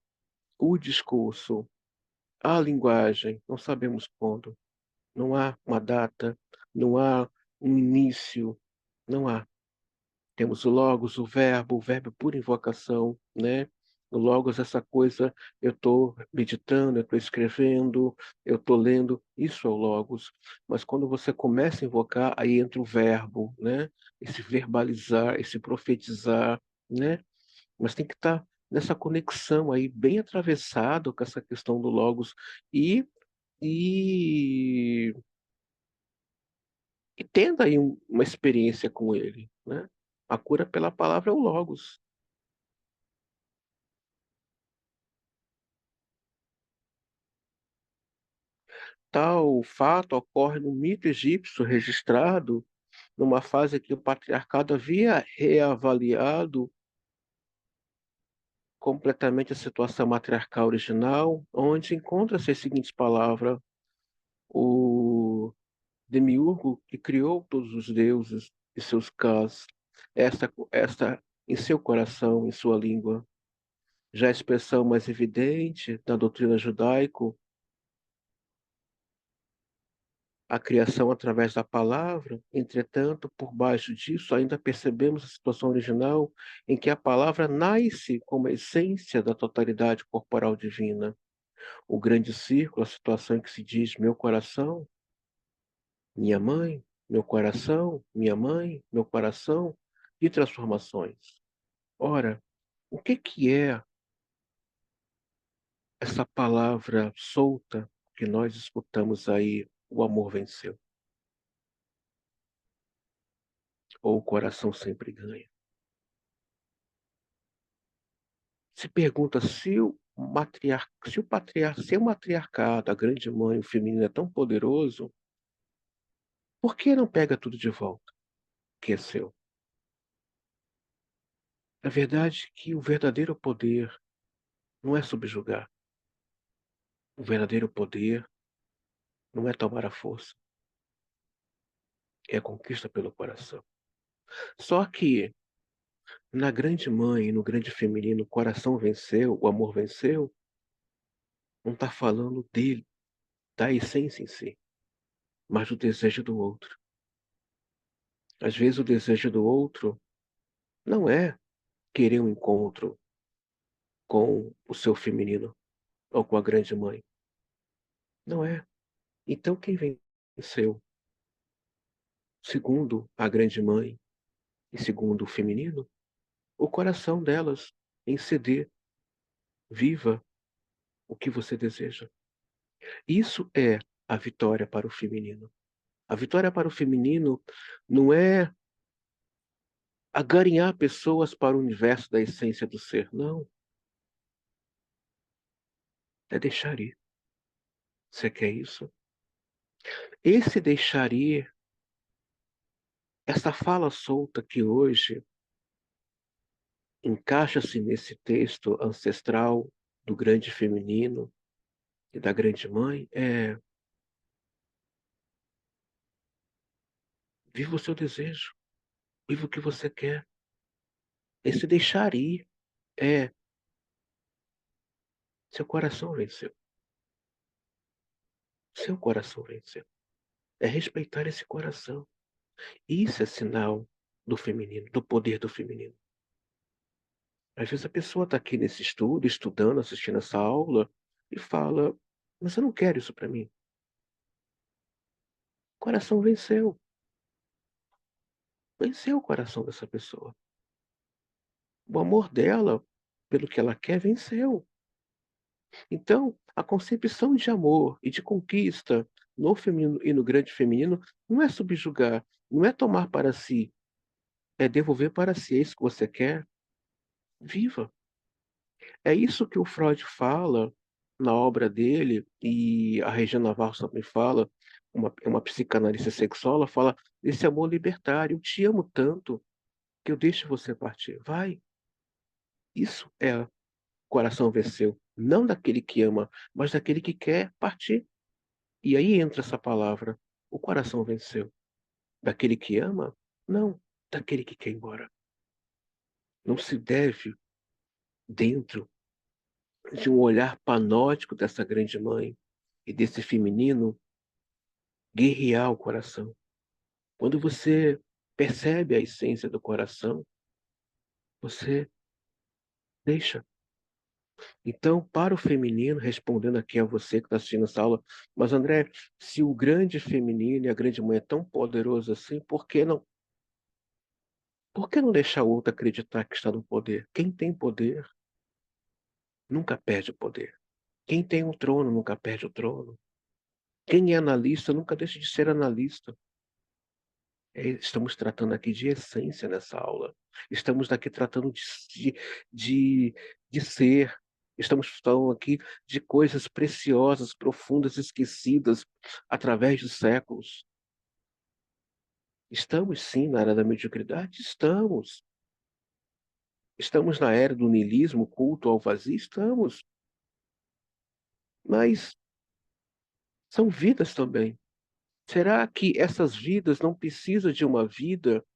Speaker 1: o discurso, a linguagem. Não sabemos quando. Não há uma data, não há um início, não há. Temos o logos, o verbo por invocação, né? O logos, essa coisa, eu estou meditando, eu estou escrevendo, eu estou lendo, isso é o logos. Mas quando você começa a invocar, aí entra o verbo, né? Esse verbalizar, esse profetizar, né? Mas tem que estar nessa conexão aí, bem atravessado com essa questão do logos e, e e tenda aí uma experiência com ele, né? A cura pela palavra é o Logos. Tal fato ocorre no mito egípcio registrado numa fase que o patriarcado havia reavaliado completamente a situação matriarcal original, onde encontra-se as seguintes palavras: o demiurgo que criou todos os deuses e seus cães, esta em seu coração, em sua língua. Já a expressão mais evidente da doutrina judaico, a criação através da palavra, entretanto, por baixo disso, ainda percebemos a situação original em que a palavra nasce como a essência da totalidade corporal divina. O grande círculo, a situação em que se diz meu coração, minha mãe, meu coração, minha mãe, meu coração, de transformações. Ora, o que é essa palavra solta que nós escutamos aí, o amor venceu, ou o coração sempre ganha? Se pergunta se o matriarcado, a grande mãe, o feminino é tão poderoso, por que não pega tudo de volta que é seu? É verdade que o verdadeiro poder não é subjugar. O verdadeiro poder não é tomar a força, é a conquista pelo coração. Só que na grande mãe, no grande feminino, o coração venceu, o amor venceu, não está falando dele, da essência em si, mas do desejo do outro. Às vezes o desejo do outro não é querer um encontro com o seu feminino ou com a grande mãe. Não é. Então quem venceu, segundo a grande mãe e segundo o feminino, o coração delas em ceder, viva o que você deseja. Isso é a vitória para o feminino. A vitória para o feminino não é agarinhar pessoas para o universo da essência do ser, não. É deixar ir. Você quer isso? Esse deixar ir, essa fala solta que hoje encaixa-se nesse texto ancestral do grande feminino e da grande mãe, viva o seu desejo, viva o que você quer. Esse deixar ir é seu coração venceu. Seu coração venceu. É respeitar esse coração. Isso é sinal do feminino, do poder do feminino. Às vezes a pessoa está aqui nesse estudo, estudando, assistindo essa aula, e fala: mas eu não quero isso para mim. O coração venceu. Venceu o coração dessa pessoa. O amor dela, pelo que ela quer, venceu. Então, a concepção de amor e de conquista no feminino e no grande feminino não é subjugar, não é tomar para si, é devolver para si. É isso que você quer? Viva. É isso que o Freud fala na obra dele, e a Regina Navarro também fala, uma psicanalista sexual, ela fala desse amor libertário. Eu te amo tanto que eu deixo você partir. Vai. Isso é coração venceu. Não daquele que ama, mas daquele que quer partir. E aí entra essa palavra, o coração venceu. Daquele que ama? Não, daquele que quer ir embora. Não se deve, dentro de um olhar panótico dessa grande mãe e desse feminino, guerrear o coração. Quando você percebe a essência do coração, você deixa. Então, para o feminino, respondendo aqui a você que está assistindo essa aula, mas André, se o grande feminino e a grande mãe é tão poderoso assim, por que não? Por que não deixar o outro acreditar que está no poder? Quem tem poder nunca perde o poder. Quem tem um trono nunca perde o trono. Quem é analista nunca deixa de ser analista. Estamos tratando aqui de essência nessa aula. Estamos aqui tratando de, de ser. Estamos falando aqui de coisas preciosas, profundas, esquecidas através dos séculos. Estamos sim na era da mediocridade? Estamos. Estamos na era do niilismo, culto ao vazio? Estamos. Mas são vidas também. Será que essas vidas não precisam de uma vida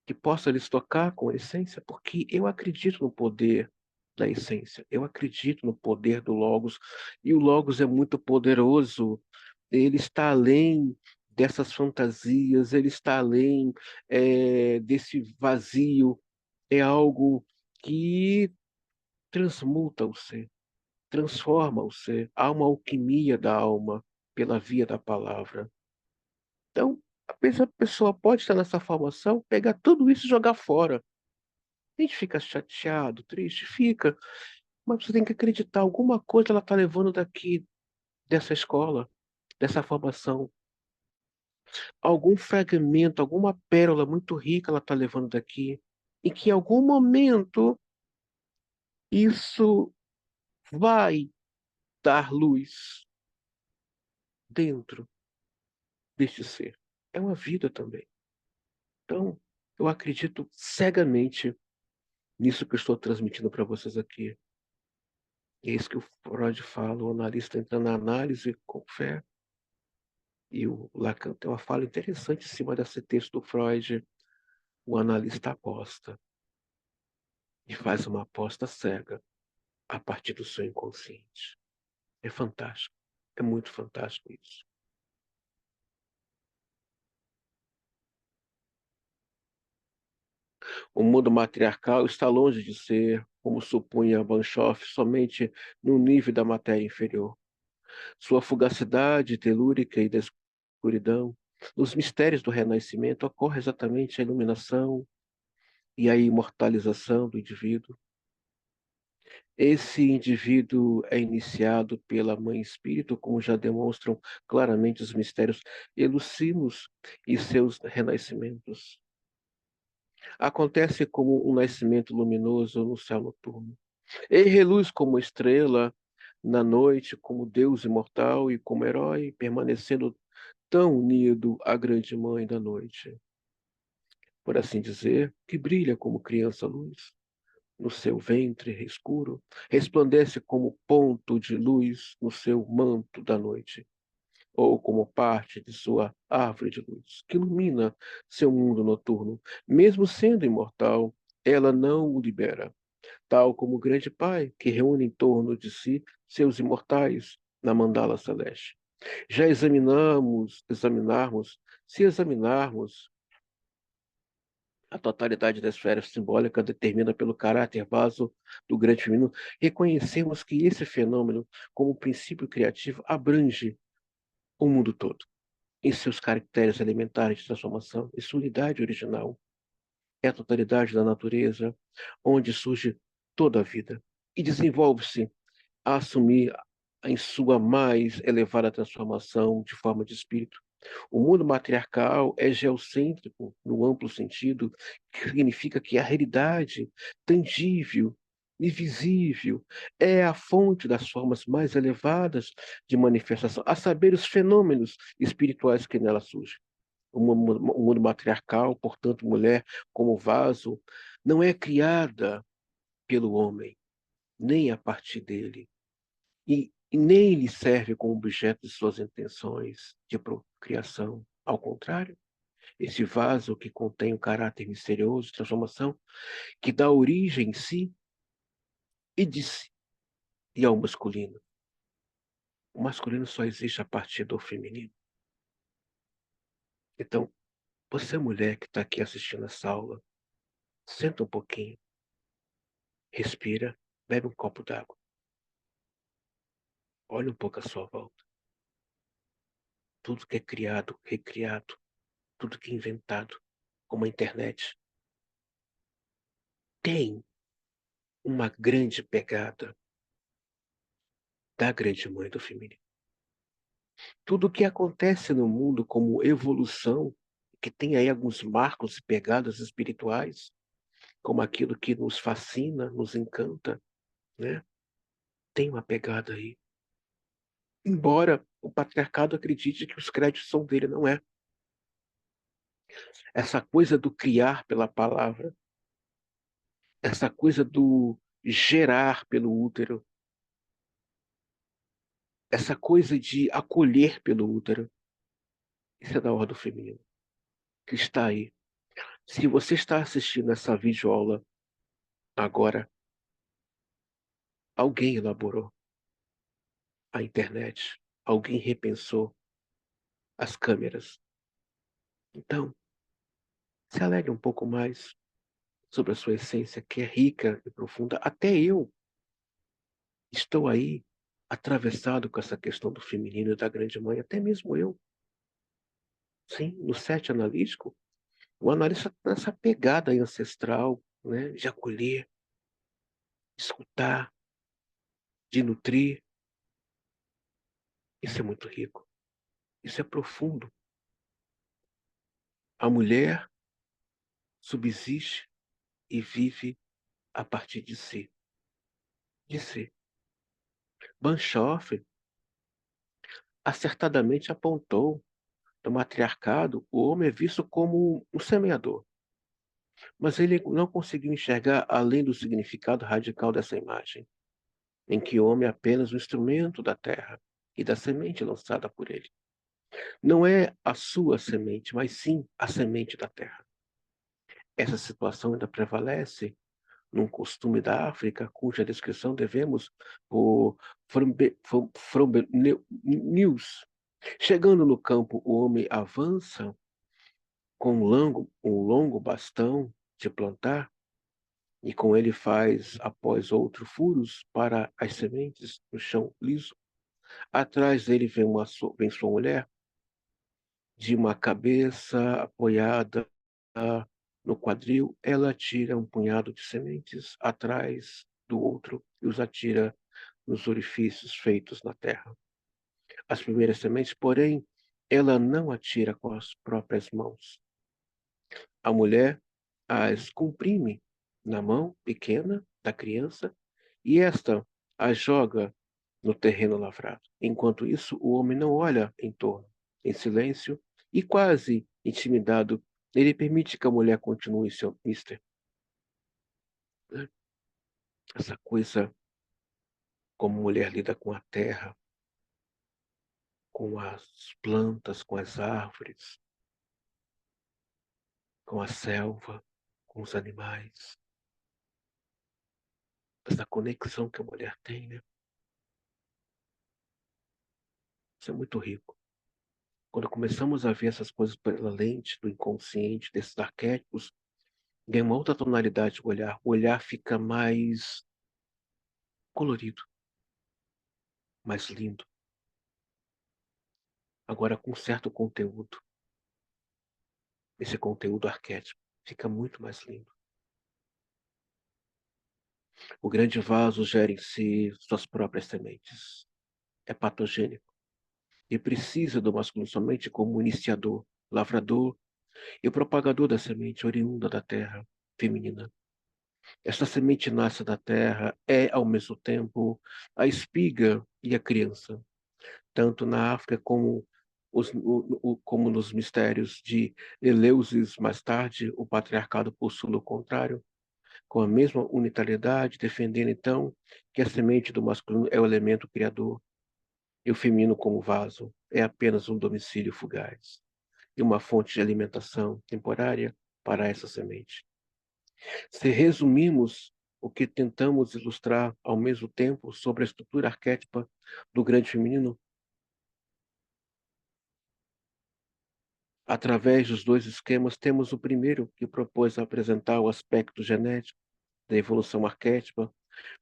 Speaker 1: que possa lhes tocar com a essência? Porque eu acredito no poder da essência, eu acredito no poder do Logos, e o Logos é muito poderoso. Ele está além dessas fantasias, ele está além desse vazio. É algo que transmuta o ser, transforma o ser. Há uma alquimia da alma pela via da palavra. Então, a pessoa pode estar nessa formação, pegar tudo isso e jogar fora. A gente fica chateado, triste, fica, mas você tem que acreditar, alguma coisa ela está levando daqui, dessa escola, dessa formação. Algum fragmento, alguma pérola muito rica ela está levando daqui. E que em algum momento isso vai dar luz dentro deste ser. É uma vida também. Então, eu acredito cegamente nisso que eu estou transmitindo para vocês aqui. É isso que o Freud fala, o analista entra na análise com fé. E o Lacan tem uma fala interessante em cima desse texto do Freud. O analista aposta e faz uma aposta cega a partir do seu inconsciente. É fantástico. É muito fantástico isso. O mundo matriarcal está longe de ser, como supunha Banchoff, somente no nível da matéria inferior. Sua fugacidade telúrica e da escuridão, nos mistérios do renascimento, ocorre exatamente a iluminação e a imortalização do indivíduo. Esse indivíduo é iniciado pela Mãe Espírito, como já demonstram claramente os mistérios elucimos e seus renascimentos. Acontece como um nascimento luminoso no céu noturno. Ele reluz como estrela na noite, como Deus imortal e como herói, permanecendo tão unido à grande mãe da noite, por assim dizer, que brilha como criança luz. No seu ventre escuro, resplandece como ponto de luz no seu manto da noite, ou como parte de sua árvore de luz, que ilumina seu mundo noturno. Mesmo sendo imortal, ela não o libera, tal como o grande Pai que reúne em torno de si seus imortais na mandala celeste. Já se examinarmos a totalidade da esfera simbólica determina pelo caráter vaso do grande feminino, reconhecemos que esse fenômeno, como princípio criativo, abrange o mundo todo, em seus caracteres elementares de transformação e sua unidade original. É a totalidade da natureza, onde surge toda a vida e desenvolve-se a assumir em sua mais elevada transformação de forma de espírito. O mundo matriarcal é geocêntrico, no amplo sentido, que significa que a realidade tangível e visível é a fonte das formas mais elevadas de manifestação, a saber, os fenômenos espirituais que nela surgem. O mundo matriarcal, portanto, mulher como vaso, não é criada pelo homem, nem a partir dele e nem lhe serve como objeto de suas intenções de procriação. Ao contrário, esse vaso que contém o caráter misterioso de transformação, que dá origem em si e de si e ao masculino. O masculino só existe a partir do feminino. Então, você, mulher que está aqui assistindo essa aula, senta um pouquinho, respira, bebe um copo d'água, olha um pouco à sua volta. Tudo que é criado, recriado, tudo que é inventado, como a internet, tem uma grande pegada da grande mãe do feminino. Tudo o que acontece no mundo como evolução, que tem aí alguns marcos e pegadas espirituais, como aquilo que nos fascina, nos encanta, né? Tem uma pegada aí. Embora o patriarcado acredite que os créditos são dele, não é. Essa coisa do criar pela palavra, essa coisa do gerar pelo útero, essa coisa de acolher pelo útero, isso é da ordem feminina, que está aí. Se você está assistindo essa videoaula agora, alguém elaborou a internet, alguém repensou, as câmeras. Então, se alegre um pouco mais sobre a sua essência, que é rica e profunda. Até eu estou aí atravessado com essa questão do feminino e da grande mãe, até mesmo eu. Sim, no set analítico, o analista tá nessa pegada aí ancestral, né, de acolher, de escutar, de nutrir. Isso é muito rico, isso é profundo. A mulher subsiste e vive a partir de si, de si. Banchoff acertadamente apontou: no matriarcado, o homem é visto como um semeador, mas ele não conseguiu enxergar além do significado radical dessa imagem, em que o homem é apenas um instrumento da terra e da semente lançada por ele. Não é a sua semente, mas sim a semente da terra. Essa situação ainda prevalece num costume da África, cuja descrição devemos por News. Chegando no campo, o homem avança com um longo bastão de plantar, e com ele faz, após outro, furos para as sementes no chão liso. Atrás dele vem sua mulher, de uma cabeça apoiada no quadril. Ela tira um punhado de sementes atrás do outro e os atira nos orifícios feitos na terra. As primeiras sementes, porém, ela não atira com as próprias mãos. A mulher as comprime na mão pequena da criança e esta as joga no terreno lavrado. Enquanto isso, o homem não olha em torno. Em silêncio e quase intimidado, ele permite que a mulher continue seu mister. Né? Essa coisa como mulher lida com a terra, com as plantas, com as árvores, com a selva, com os animais. Essa conexão que a mulher tem, né? Isso é muito rico. Quando começamos a ver essas coisas pela lente do inconsciente, desses arquétipos, ganha uma outra tonalidade do olhar. O olhar fica mais colorido, mais lindo. Agora com certo conteúdo. Esse conteúdo arquétipo fica muito mais lindo. O grande vaso gera em si suas próprias sementes. É patogênico e precisa do masculino somente como iniciador, lavrador e propagador da semente oriunda da terra feminina. Esta semente nasce da terra, é ao mesmo tempo a espiga e a criança, tanto na África como nos mistérios de Eleusis. Mais tarde, o patriarcado postula o contrário, com a mesma unitariedade, defendendo então que a semente do masculino é o elemento criador e o feminino, como vaso, é apenas um domicílio fugaz e uma fonte de alimentação temporária para essa semente. Se resumimos o que tentamos ilustrar ao mesmo tempo sobre a estrutura arquétipa do grande feminino, através dos dois esquemas, temos o primeiro, que propôs apresentar o aspecto genético da evolução arquétipa,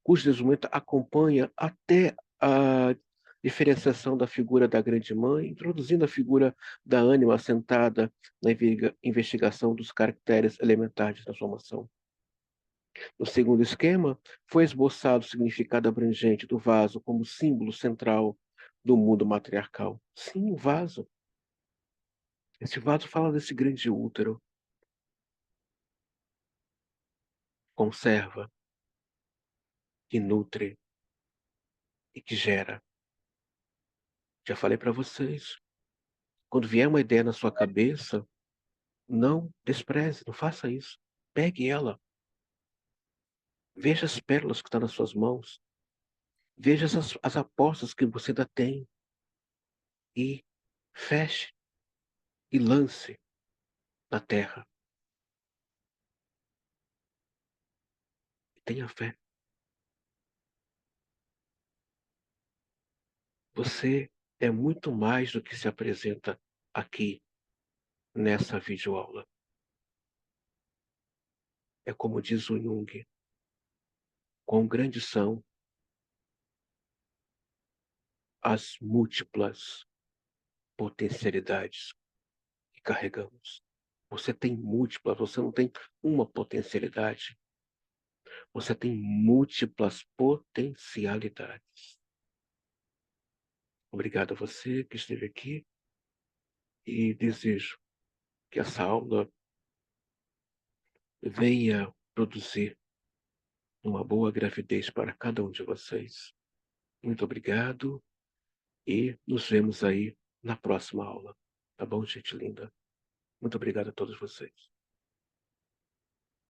Speaker 1: cujo desenvolvimento acompanha até a diferenciação da figura da grande mãe, introduzindo a figura da ânima assentada na investigação dos caracteres elementares de transformação. No segundo esquema, foi esboçado o significado abrangente do vaso como símbolo central do mundo matriarcal. Sim, o vaso. Esse vaso fala desse grande útero, conserva, que nutre e que gera. Já falei para vocês, quando vier uma ideia na sua cabeça, não despreze, não faça isso. Pegue ela, veja as pérolas que estão nas suas mãos, veja as apostas que você ainda tem e feche e lance na terra. Tenha fé. Você é muito mais do que se apresenta aqui nessa videoaula. É como diz o Jung, quão grandes são as múltiplas potencialidades que carregamos. Você tem múltiplas, você não tem uma potencialidade, você tem múltiplas potencialidades. Obrigado a você que esteve aqui e desejo que essa aula venha produzir uma boa gravidez para cada um de vocês. Muito obrigado e nos vemos aí na próxima aula. Tá bom, gente linda? Muito obrigado a todos vocês.